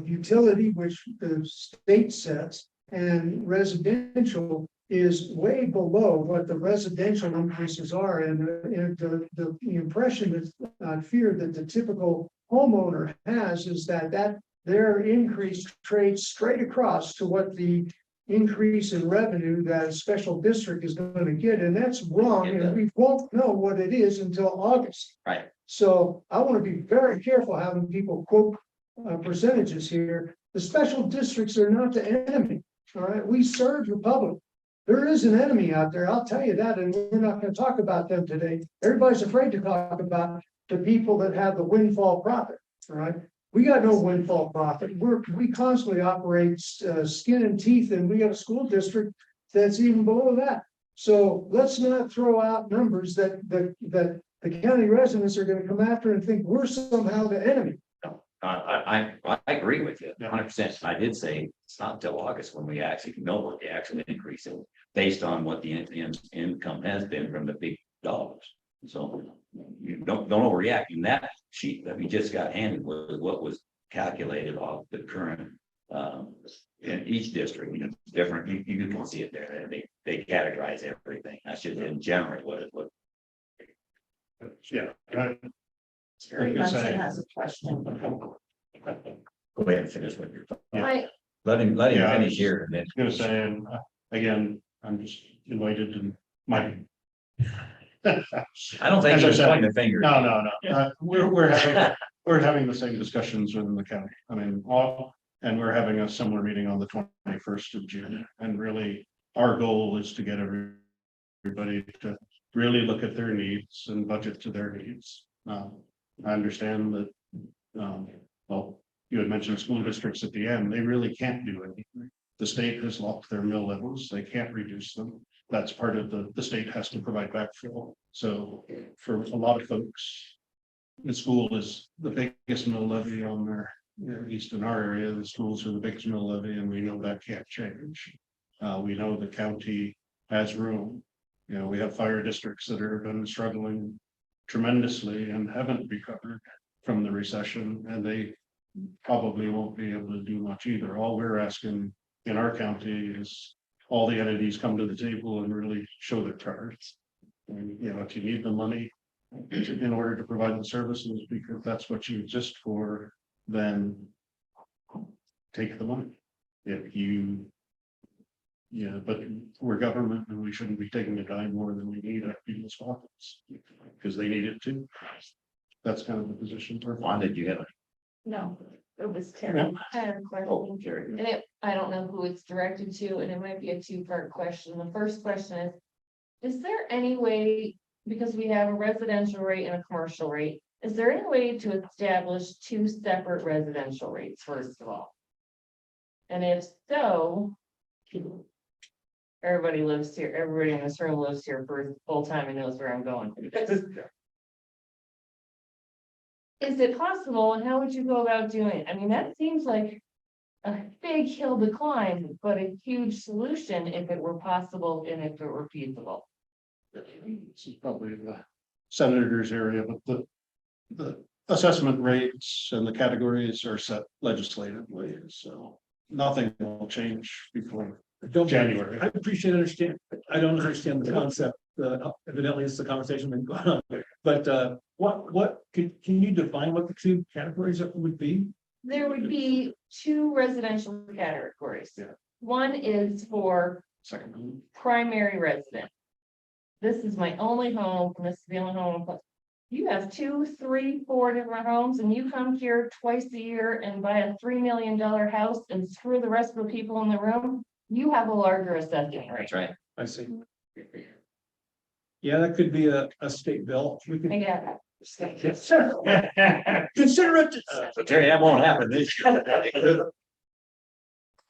utility, which the state sets, and residential is way below what the residential increases are. And the impression that I fear that the typical homeowner has is that their increase trades straight across to what the increase in revenue that a special district is going to get. And that's wrong. And we won't know what it is until August. Right. So I want to be very careful having people quote percentages here. The special districts are not the enemy. All right. We serve the public. There is an enemy out there, I'll tell you that, and we're not going to talk about them today. Everybody's afraid to talk about the people that have the windfall profit, right? We got no windfall profit. We constantly operate skin and teeth, and we got a school district that's even below that. So let's not throw out numbers that the county residents are going to come after and think we're somehow the enemy. I agree with you 100%. I did say it's not until August when we actually know what the actual increase is based on what the income has been from the big dollars. So you don't overreact. And that sheet that we just got handed was what was calculated off the current in each district. You know, it's different. You can see it there. They categorize everything. That's just in general what it was. Yeah. Right. Munson has a question. Go ahead and finish what you're talking. Yeah. Let him Yeah, I was finish here and then. Gonna say, and again, I'm just invited and my. I don't think As I you're said, pointing the finger. No. We're having the same discussions within the county. I mean, and we're having a similar meeting on the 21st of June. And really, our goal is to get everybody to really look at their needs and budget to their needs. I understand that, well, you had mentioned school districts at the end, they really can't do anything. The state has locked their mill levels, they can't reduce them. That's part of the state has to provide backfill. So for a lot of folks, the school is the biggest mill levy on their, at least in our area, the schools are the biggest mill levy, and we know that can't change. We know the county has room. You know, we have fire districts that have been struggling tremendously and haven't recovered from the recession, and they probably won't be able to do much either. All we're asking in our county is all the entities come to the table and really show their cards. And, you know, if you need the money in order to provide the services, because that's what you exist for, then take the money. If you, yeah, but we're government and we shouldn't be taking a dime more than we need at people's pockets because they need it too. That's kind of the position. Why did you have it? No, it was terrible. I had a Oh, question. Jerry. And I don't know who it's directed to, and it might be a two-part question. The first question is there any way, because we have a residential rate and a commercial rate, is there any way to establish two separate residential rates, first of all? And if so, everybody lives here, everybody in this room lives here for full time and knows where I'm going. is it possible and how would you go about doing it? I mean, that seems like a big hill to climb, but a huge solution if it were possible and if it were feasible. This is probably the senator's area, but the assessment rates and the categories are set legislatively, so nothing will change before January. I appreciate I don't understand the concept, evidently it's the conversation been going on, but, can you define what the two categories would be? There would be two residential categories. Yeah. One is for Second. primary resident. This is my only home, and this is the only home. You have 2, 3, 4 different homes, and you come here twice a year and buy a $3 million house and screw the rest of the people in the room. You have a larger assessment rate. That's right. I see. Yeah, that could be a state bill. We I could get it. consider it. So Terry, that won't happen this year.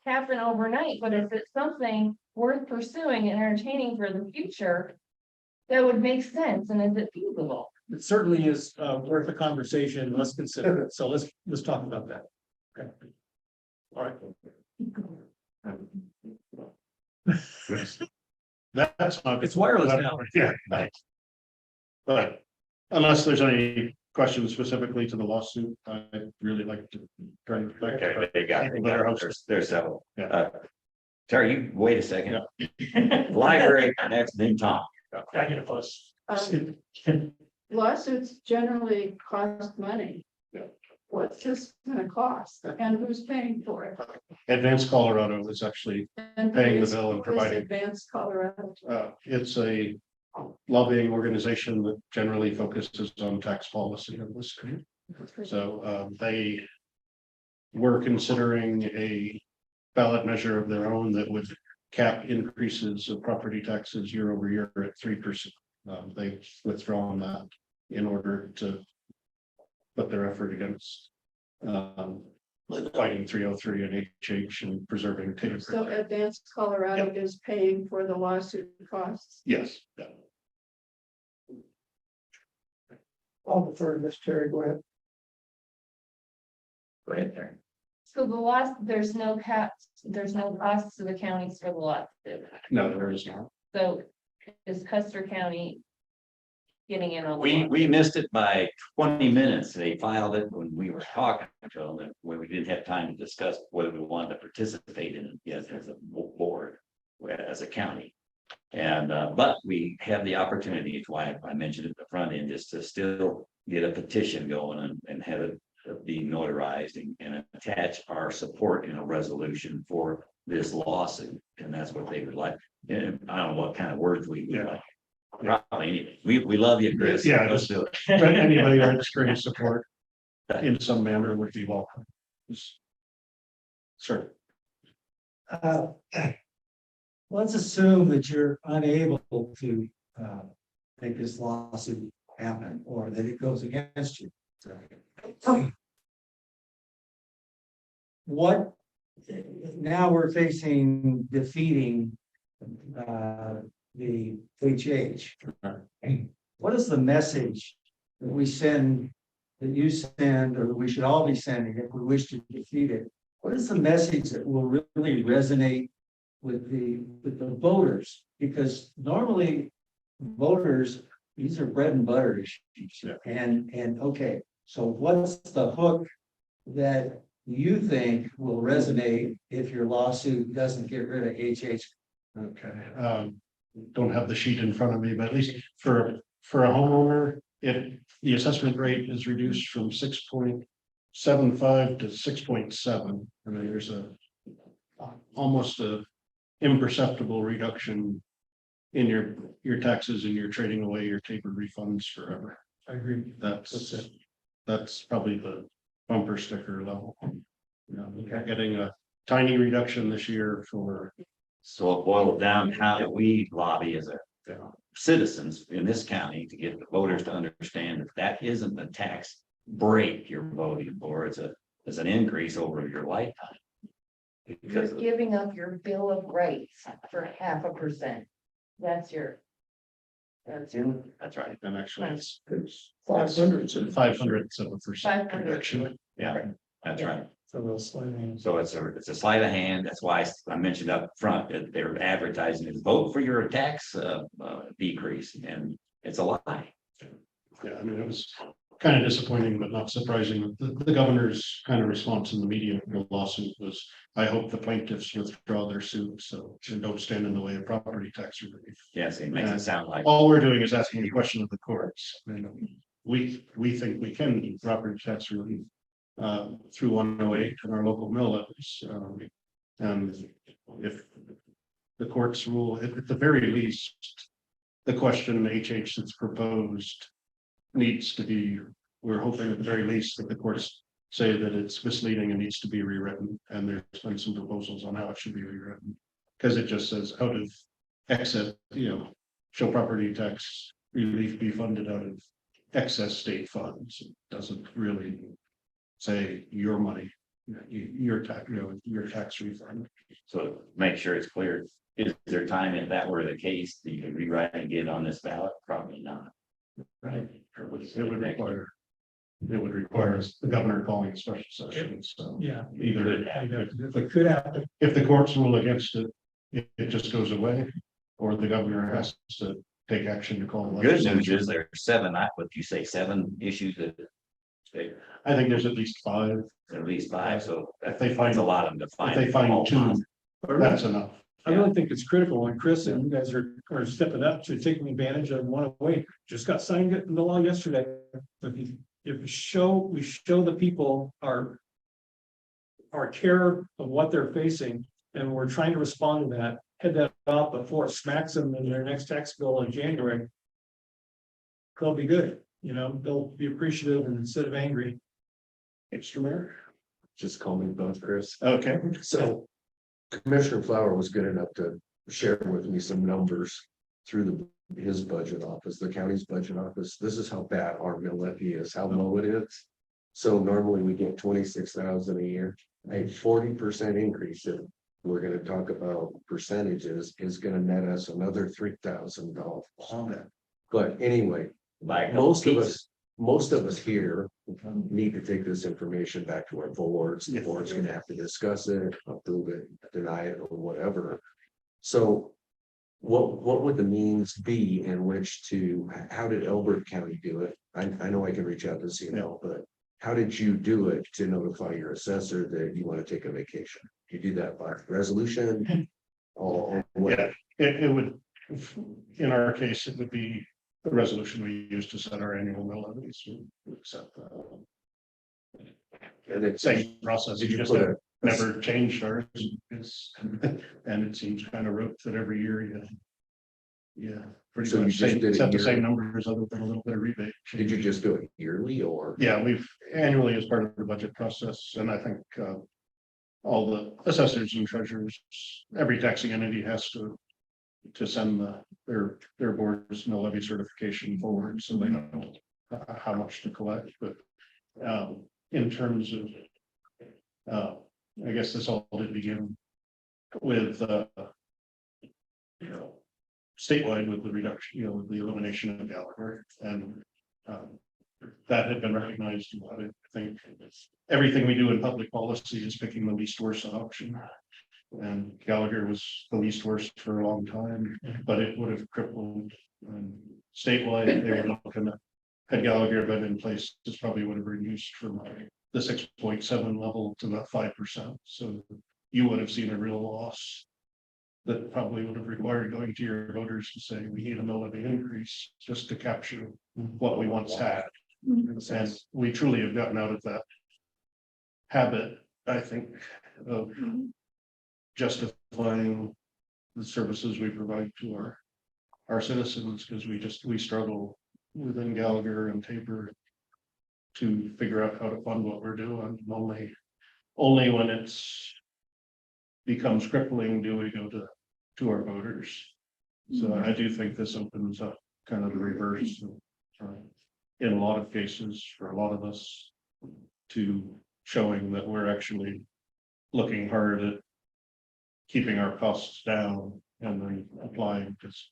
Happen overnight, but if it's something worth pursuing and entertaining for the future, that would make sense, and is it feasible? It certainly is worth a conversation. Let's consider it. So let's talk about that. Okay. All right. That's not. It's wireless now. Yeah. But unless there's any questions specifically to the lawsuit, I'd really like to. Okay, they got it. There's several. Yeah. Terry, you wait a second. Library next, then Tom. I get a plus. Lawsuits generally cost money. Yeah. What's this gonna cost and who's paying for it? Advanced Colorado is actually, And Paying the who is- bill and who is providing. Advanced Colorado. it's a lobbying organization that generally focuses on tax policy in this state. So they were considering a ballot measure of their own that would cap increases of property taxes year over year at 3%. They've withdrawn that in order to put their effort against fighting 303 and HH and preserving. So Advanced Colorado is paying for the lawsuit costs. Yes. Yeah. I'll defer to Ms. Terry, go ahead. Go ahead, Terry. So the loss, there's no costs to the counties for the lawsuit. No, there is not. So is Custer County getting in on? the We lawsuit? missed it by 20 minutes. They filed it when we were talking to them, and when we didn't have time to discuss whether we wanted to participate in it yet as a board, as a county. And, but we have the opportunity, it's why I mentioned at the front end, is to still get a petition going and have it be notarized and attach our support in a resolution for this lawsuit. And that's what they would like. And I don't know what kind of words we would like. Probably, we love you, Chris. Yeah, Let's do it. Anybody that's great support in some manner would be welcome. Sure. Let's assume that you're unable to make this lawsuit happen or that it goes against you. What, now we're facing defeating the HH. What is the message that we send, that you send, or that we should all be sending if we wish to defeat it? What is the message that will really resonate with the voters? Because normally voters, these are bread and butter issues. Yeah. And okay, so what's the hook that you think will resonate if your lawsuit doesn't get rid of HH? Okay, don't have the sheet in front of me, but at least for a homeowner, the assessment rate is reduced from 6.75 to 6.7. I mean, there's almost a imperceptible reduction in your taxes, and you're trading away your tapered refunds forever. I agree. That's probably the bumper sticker level. You're getting a tiny reduction this year for. So it boiled down how do we lobby as a citizens in this county to get the voters to understand that that isn't a tax break you're voting for, it's an increase over your lifetime. You're Because giving up your bill of rights for 0.5%. That's your. That's right. And actually, it's 500. of a percent 500. reduction. Yeah, that's right. So they'll slide in. So it's a sleight of hand. That's why I mentioned up front that they're advertising is vote for your tax decrease, and it's a lie. Yeah, I mean, it was kind of disappointing, but not surprising. The governor's kind of response in the media to the lawsuit was, I hope the plaintiffs withdraw their suit, so and don't stand in the way of property tax relief. Yes, it makes it sound like. All we're doing is asking a question of the courts. And we think we can do property tax relief through 108 and our local mill levies. And if the courts rule, at the very least, the question HH that's proposed needs to be, we're hoping at the very least that the courts say that it's misleading and needs to be rewritten. And there's been some proposals on how it should be rewritten. Because it just says out of excess, shall property tax relief be funded out of excess state funds. It doesn't really say your money, your tax refund. So make sure it's clear. Is there time if that were the case, that you could rewrite and get on this ballot? Probably not. Right? Or would It would require the governor calling a special session, so. Yeah. Either It could happen. if the courts rule against it, it just goes away, or the governor has to take action to call. Good news is there's seven, would you say 7 issues that they, I think there's at least 5. at least 5, so If they that's find, a lot of them to if find. they find all 2, five. that's enough. I really think it's critical, and Chris and you guys are stepping up to taking advantage of 108. Just got signed into law yesterday. If we show the people our care of what they're facing, and we're trying to respond to that, head that off before it smacks them in their next tax bill in January. They'll be good, they'll be appreciative and instead of angry. Mr. Mayor. Just call me both, Chris. Okay. So Commissioner Flower was good enough to share with me some numbers through his budget office, the county's budget office. This is how bad our mill levy is, how low it is. So normally we get 26,000 a year, a 40% increase. If we're going to talk about percentages, is going to net us another $3,000. But anyway, Like most of us here need to take this information back to our boards. The board's gonna have to discuss it, approve it, deny it, or whatever. So what would the means be in which to, how did Elbert County do it? I know I can reach out to CNL, but how did you do it to notify your assessor that you want to take a vacation? You do that by resolution? Or what? Yeah, it would, in our case, it would be the resolution we use to set our annual mill levies. We accept that. And it's Same process. Did You you just put have never changed ours. And it seems kind of rote that every year, yeah, pretty So you much just did it set the same yearly? numbers other than a little bit of rebate. Did you just do it yearly or? Yeah, we've annually as part of the budget process, and I think all the assessors and treasurers, every taxing entity has to send their board's mill levy certification forward, so they know how much to collect. But in terms of, I guess this all did begin with statewide with the reduction, with the elimination of Gallagher, and that had been recognized. I think everything we do in public policy is picking the least worst option. And Gallagher was the least worst for a long time, but it would have crippled statewide. They were looking at, had Gallagher been in place, this probably would have reduced from the 6.7 level to about 5%. So you would have seen a real loss that probably would have required going to your voters to say, we need a mill levy increase just to capture what we once had. And we truly have gotten out of that habit, I think, of justifying the services we provide to our citizens, because we struggle within Gallagher and Tabor to figure out how to fund what we're doing. Only when it's becomes crippling do we go to our voters. So I do think this opens up kind of the reverse in a lot of cases for a lot of us to showing that we're actually looking hard at keeping our costs down and then applying, because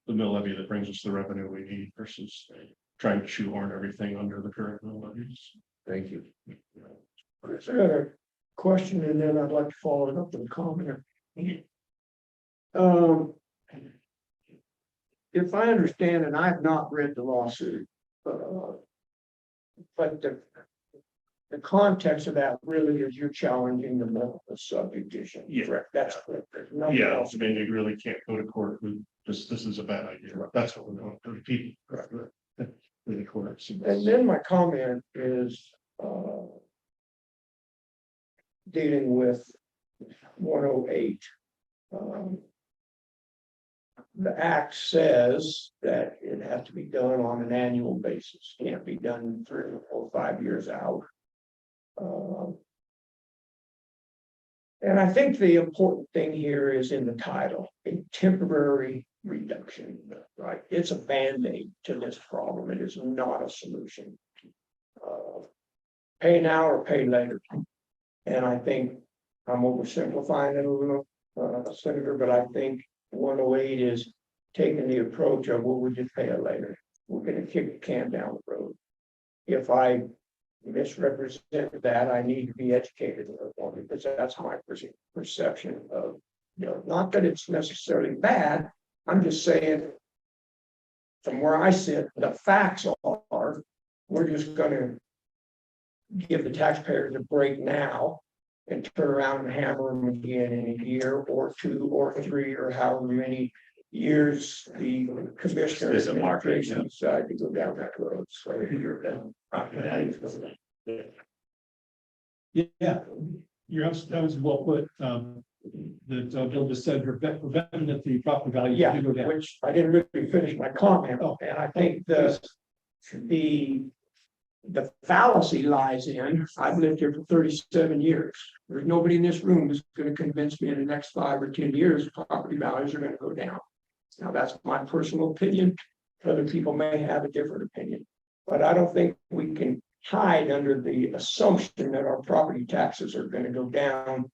the mill levy that brings us the revenue we need versus trying to shoehorn everything under the current mill levies. Thank you. I got a question and then I'd like to follow it up with a comment. Um. If I understand, and I have not read the lawsuit, but the context of that really is you're challenging the subdivision. Yeah. Correct, that's correct. There's nothing Yeah, else. I mean, you really can't go to court with this is a bad idea. That's what we're going to people. With the courts. And then my comment is, dealing with 108. The act says that it has to be done on an annual basis, can't be done 3 or 5 years out. And I think the important thing here is in the title, a temporary reduction, right? It's a Band-Aid to this problem. It is not a solution. Pay now or pay later. And I think I'm oversimplifying it a little, Senator, but I think 108 is taking the approach of, well, we'll just pay it later. We're gonna kick the can down the road. If I misrepresent that, I need to be educated on it, because that's my perception of, not that it's necessarily bad. I'm just saying, from where I sit, the facts are, we're just gonna give the taxpayers a break now and turn around and hammer them again in a year or 2 or 3 or however many years the commissioner There's a market, administration decide to go down that road. So Yeah, that was well put, that Bill just said, preventing that the property value. yeah, do go down. which I didn't really finish my comment, and I think the fallacy lies in, I've lived here for 37 years. There's nobody in this room who's gonna convince me in the next 5 or 10 years, property values are gonna go down. Now, that's my personal opinion. Other people may have a different opinion, but I don't think we can hide under the assumption that our property taxes are gonna go down.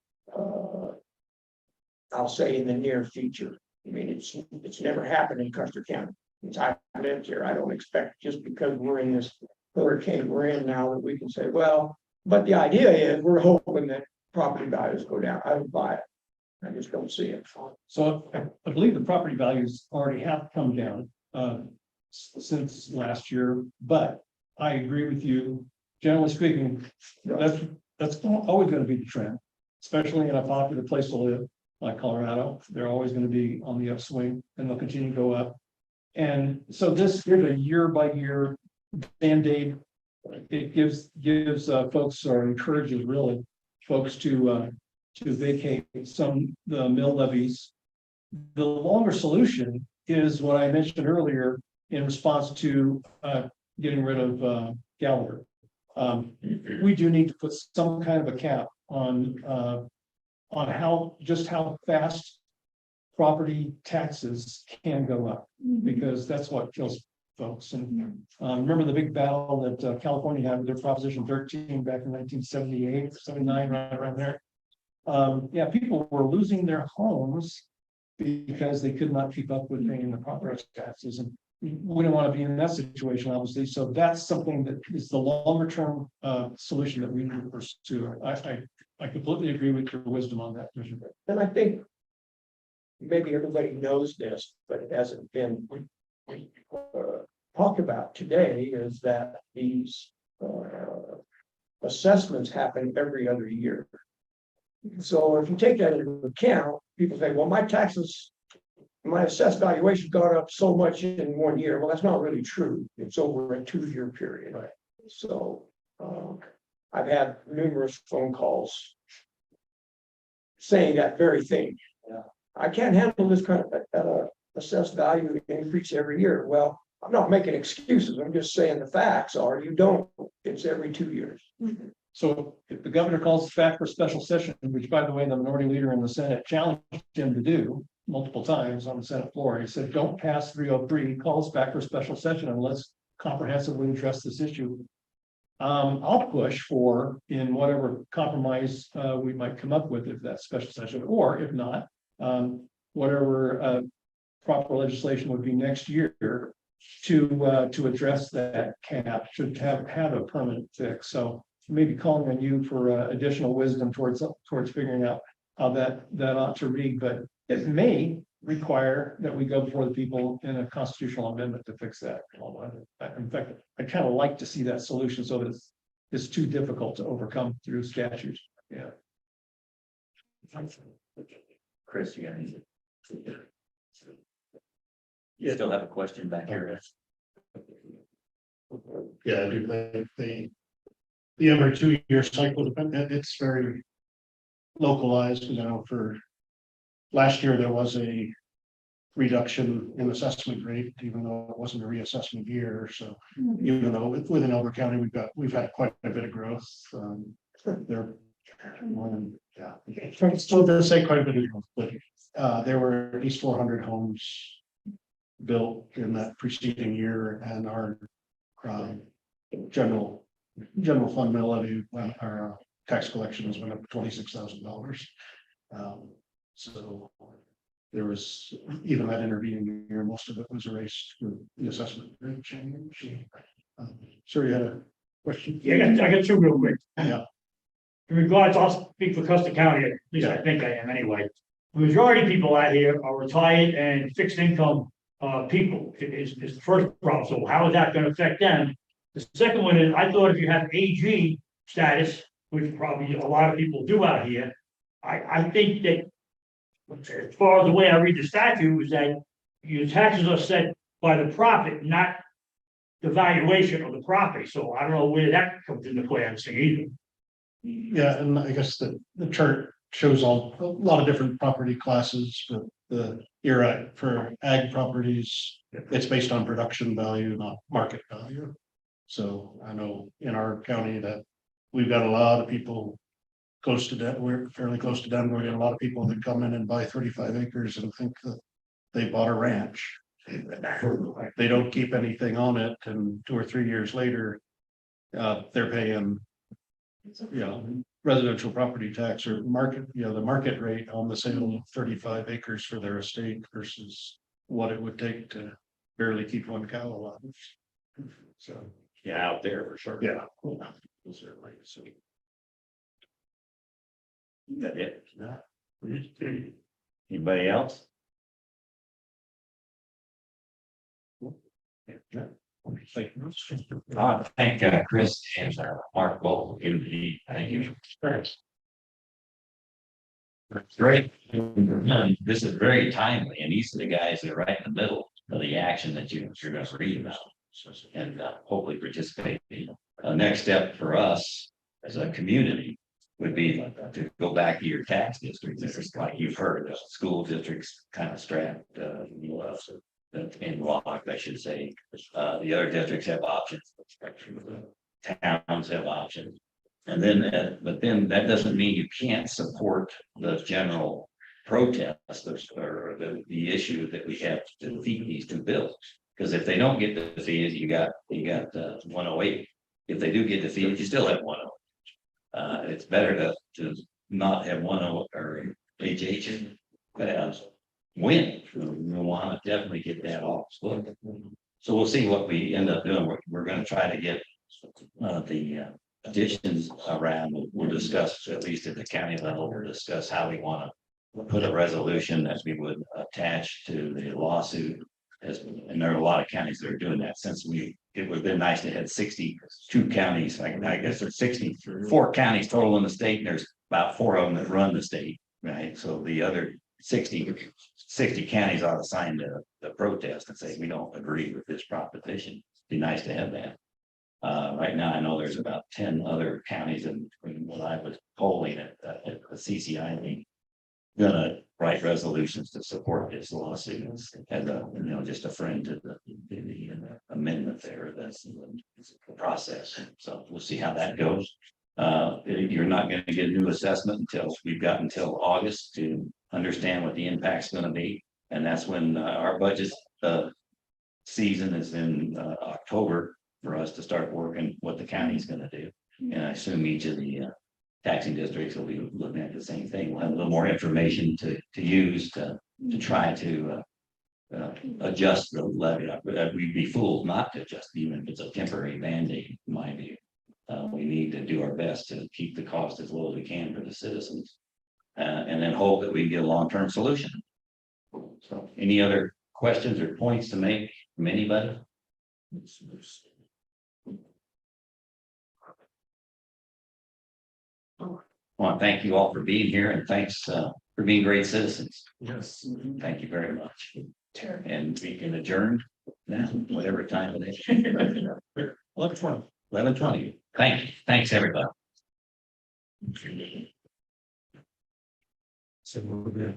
I'll say in the near future. I mean, it's never happened in Custer County. Since I've lived here, I don't expect just because we're in this hurricane we're in now that we can say, well, but the idea is we're hoping that property values go down. I would buy it. I just don't see it. So I believe the property values already have come down since last year, but I agree with you. Generally speaking, that's always going to be the trend, especially in a popular place to live like Colorado. They're always going to be on the upswing and they'll continue to go up. And so this is a year by year Band-Aid. It gives folks, or encourages really folks to vacate the mill levies. The longer solution is what I mentioned earlier in response to getting rid of Gallagher. We do need to put some kind of a cap on how fast property taxes can go up, because that's what kills folks. And remember the big battle that California had with their Proposition 13 back in 1978, 79, right around there. Yeah, people were losing their homes because they could not keep up with paying the property taxes. And we don't want to be in that situation, obviously. So that's something that is the longer term solution that we need to pursue. I completely agree with your wisdom on that. And I think maybe everybody knows this, but it hasn't been talked about today, is that these assessments happen every other year. So if you take that into account, people say, well, my taxes, my assessed valuation got up so much in 1 year. Well, that's not really true. It's over a 2-year period. Right. So I've had numerous phone calls saying that very thing. Yeah. I can't handle this kind of assessed value increase every year. Well, I'm not making excuses. I'm just saying the facts are you don't. It's every 2 years. Mm-hmm. So if the governor calls us back for special session, which by the way, the minority leader in the Senate challenged him to do multiple times on the Senate floor, he said, don't pass 303, call us back for special session and let's comprehensively address this issue. I'll push for in whatever compromise we might come up with if that's special session, or if not, whatever proper legislation would be next year to address that cap, should have a permanent fix. So maybe calling on you for additional wisdom towards figuring out how that ought to read, but it may require that we go before the people in a constitutional amendment to fix that. In fact, I kind of like to see that solution so that it's too difficult to overcome through statutes. Yeah. Chris, you got anything? You still have a question back here? Yeah, I do think the every 2 year cycle, it's very localized, for last year, there was a reduction in assessment rate, even though it wasn't a reassessment year, so even though within Elbert County, we've had quite a bit of growth, there. So to say quite a bit of growth, but there were at least 400 homes built in that preceding year, and our general fund melody, our tax collections went up $26,000. So there was, even that intervening year, most of it was erased with the assessment rate change. Sure, you had a question? Yeah, I got two real quick. Yeah. In regards, I'll speak for Custer County, at least I think I am anyway. The majority of people out here are retired and fixed income people is the first problem. So how is that gonna affect them? The second one is, I thought if you have AG status, which probably a lot of people do out here, I think that as far as the way I read the statute is that your taxes are set by the profit, not the valuation of the property. So I don't know where that comes into play, I'm saying either. Yeah, and I guess the chart shows a lot of different property classes, but you're right, for ag properties, it's based on production value, not market value. So I know in our county that we've got a lot of people close to Denver, we're fairly close to Denver, and a lot of people that come in and buy 35 acres and think that they bought a ranch. They don't keep anything on it, and 2 or 3 years later, they're paying, residential property tax or market, the market rate on the sale of 35 acres for their estate versus what it would take to barely keep one cow alive. So, Yeah, out there for sure. yeah. Certainly, so. That it? Anybody else? I thank Chris and Mark both. Thank you. Great. This is very timely, and these are the guys that are right in the middle of the action that you're going to read about and hopefully participate in. Next step for us as a community would be to go back to your tax district. There's, like you've heard, school districts kind of strapped in lock, I should say. The other districts have options. Towns have options. And then, but then that doesn't mean you can't support the general protest or the issue that we have to defeat these two bills. Because if they don't get defeated, you got 108. If they do get defeated, you still have 108. It's better to not have 108 or HH, but win. We want to definitely get that off. So we'll see what we end up doing. We're going to try to get the additions around. We'll discuss, at least at the county level, we'll discuss how we want to put a resolution that we would attach to the lawsuit. And there are a lot of counties that are doing that since it would have been nice to have 62 counties. I guess there's 64 counties total in the state, and there's about 4 of them that run the state, right? So the other 60 counties ought to sign the protest and say, we don't agree with this proposition. Be nice to have that. Right now, I know there's about 10 other counties, and when I was polling at the CCI, gonna write resolutions to support this lawsuit as just a friend to the amendment there. That's the process. So we'll see how that goes. You're not going to get a new assessment until we've got until August to understand what the impact's going to be, and that's when our budget season is in October for us to start working what the county's going to do. And I assume each of the taxing districts will be looking at the same thing. We'll have a little more information to use to try to adjust the levy. We'd be fools not to adjust, even if it's a temporary Band-Aid, in my view. We need to do our best to keep the cost as low as we can for the citizens. And then hope that we get a long-term solution. So, any other questions or points to make from anybody? I want to thank you all for being here, and thanks for being great citizens. Yes. Thank you very much. And we can adjourn now, whatever time it is. 11:20. 11:20. Thanks, everybody. So we're gonna-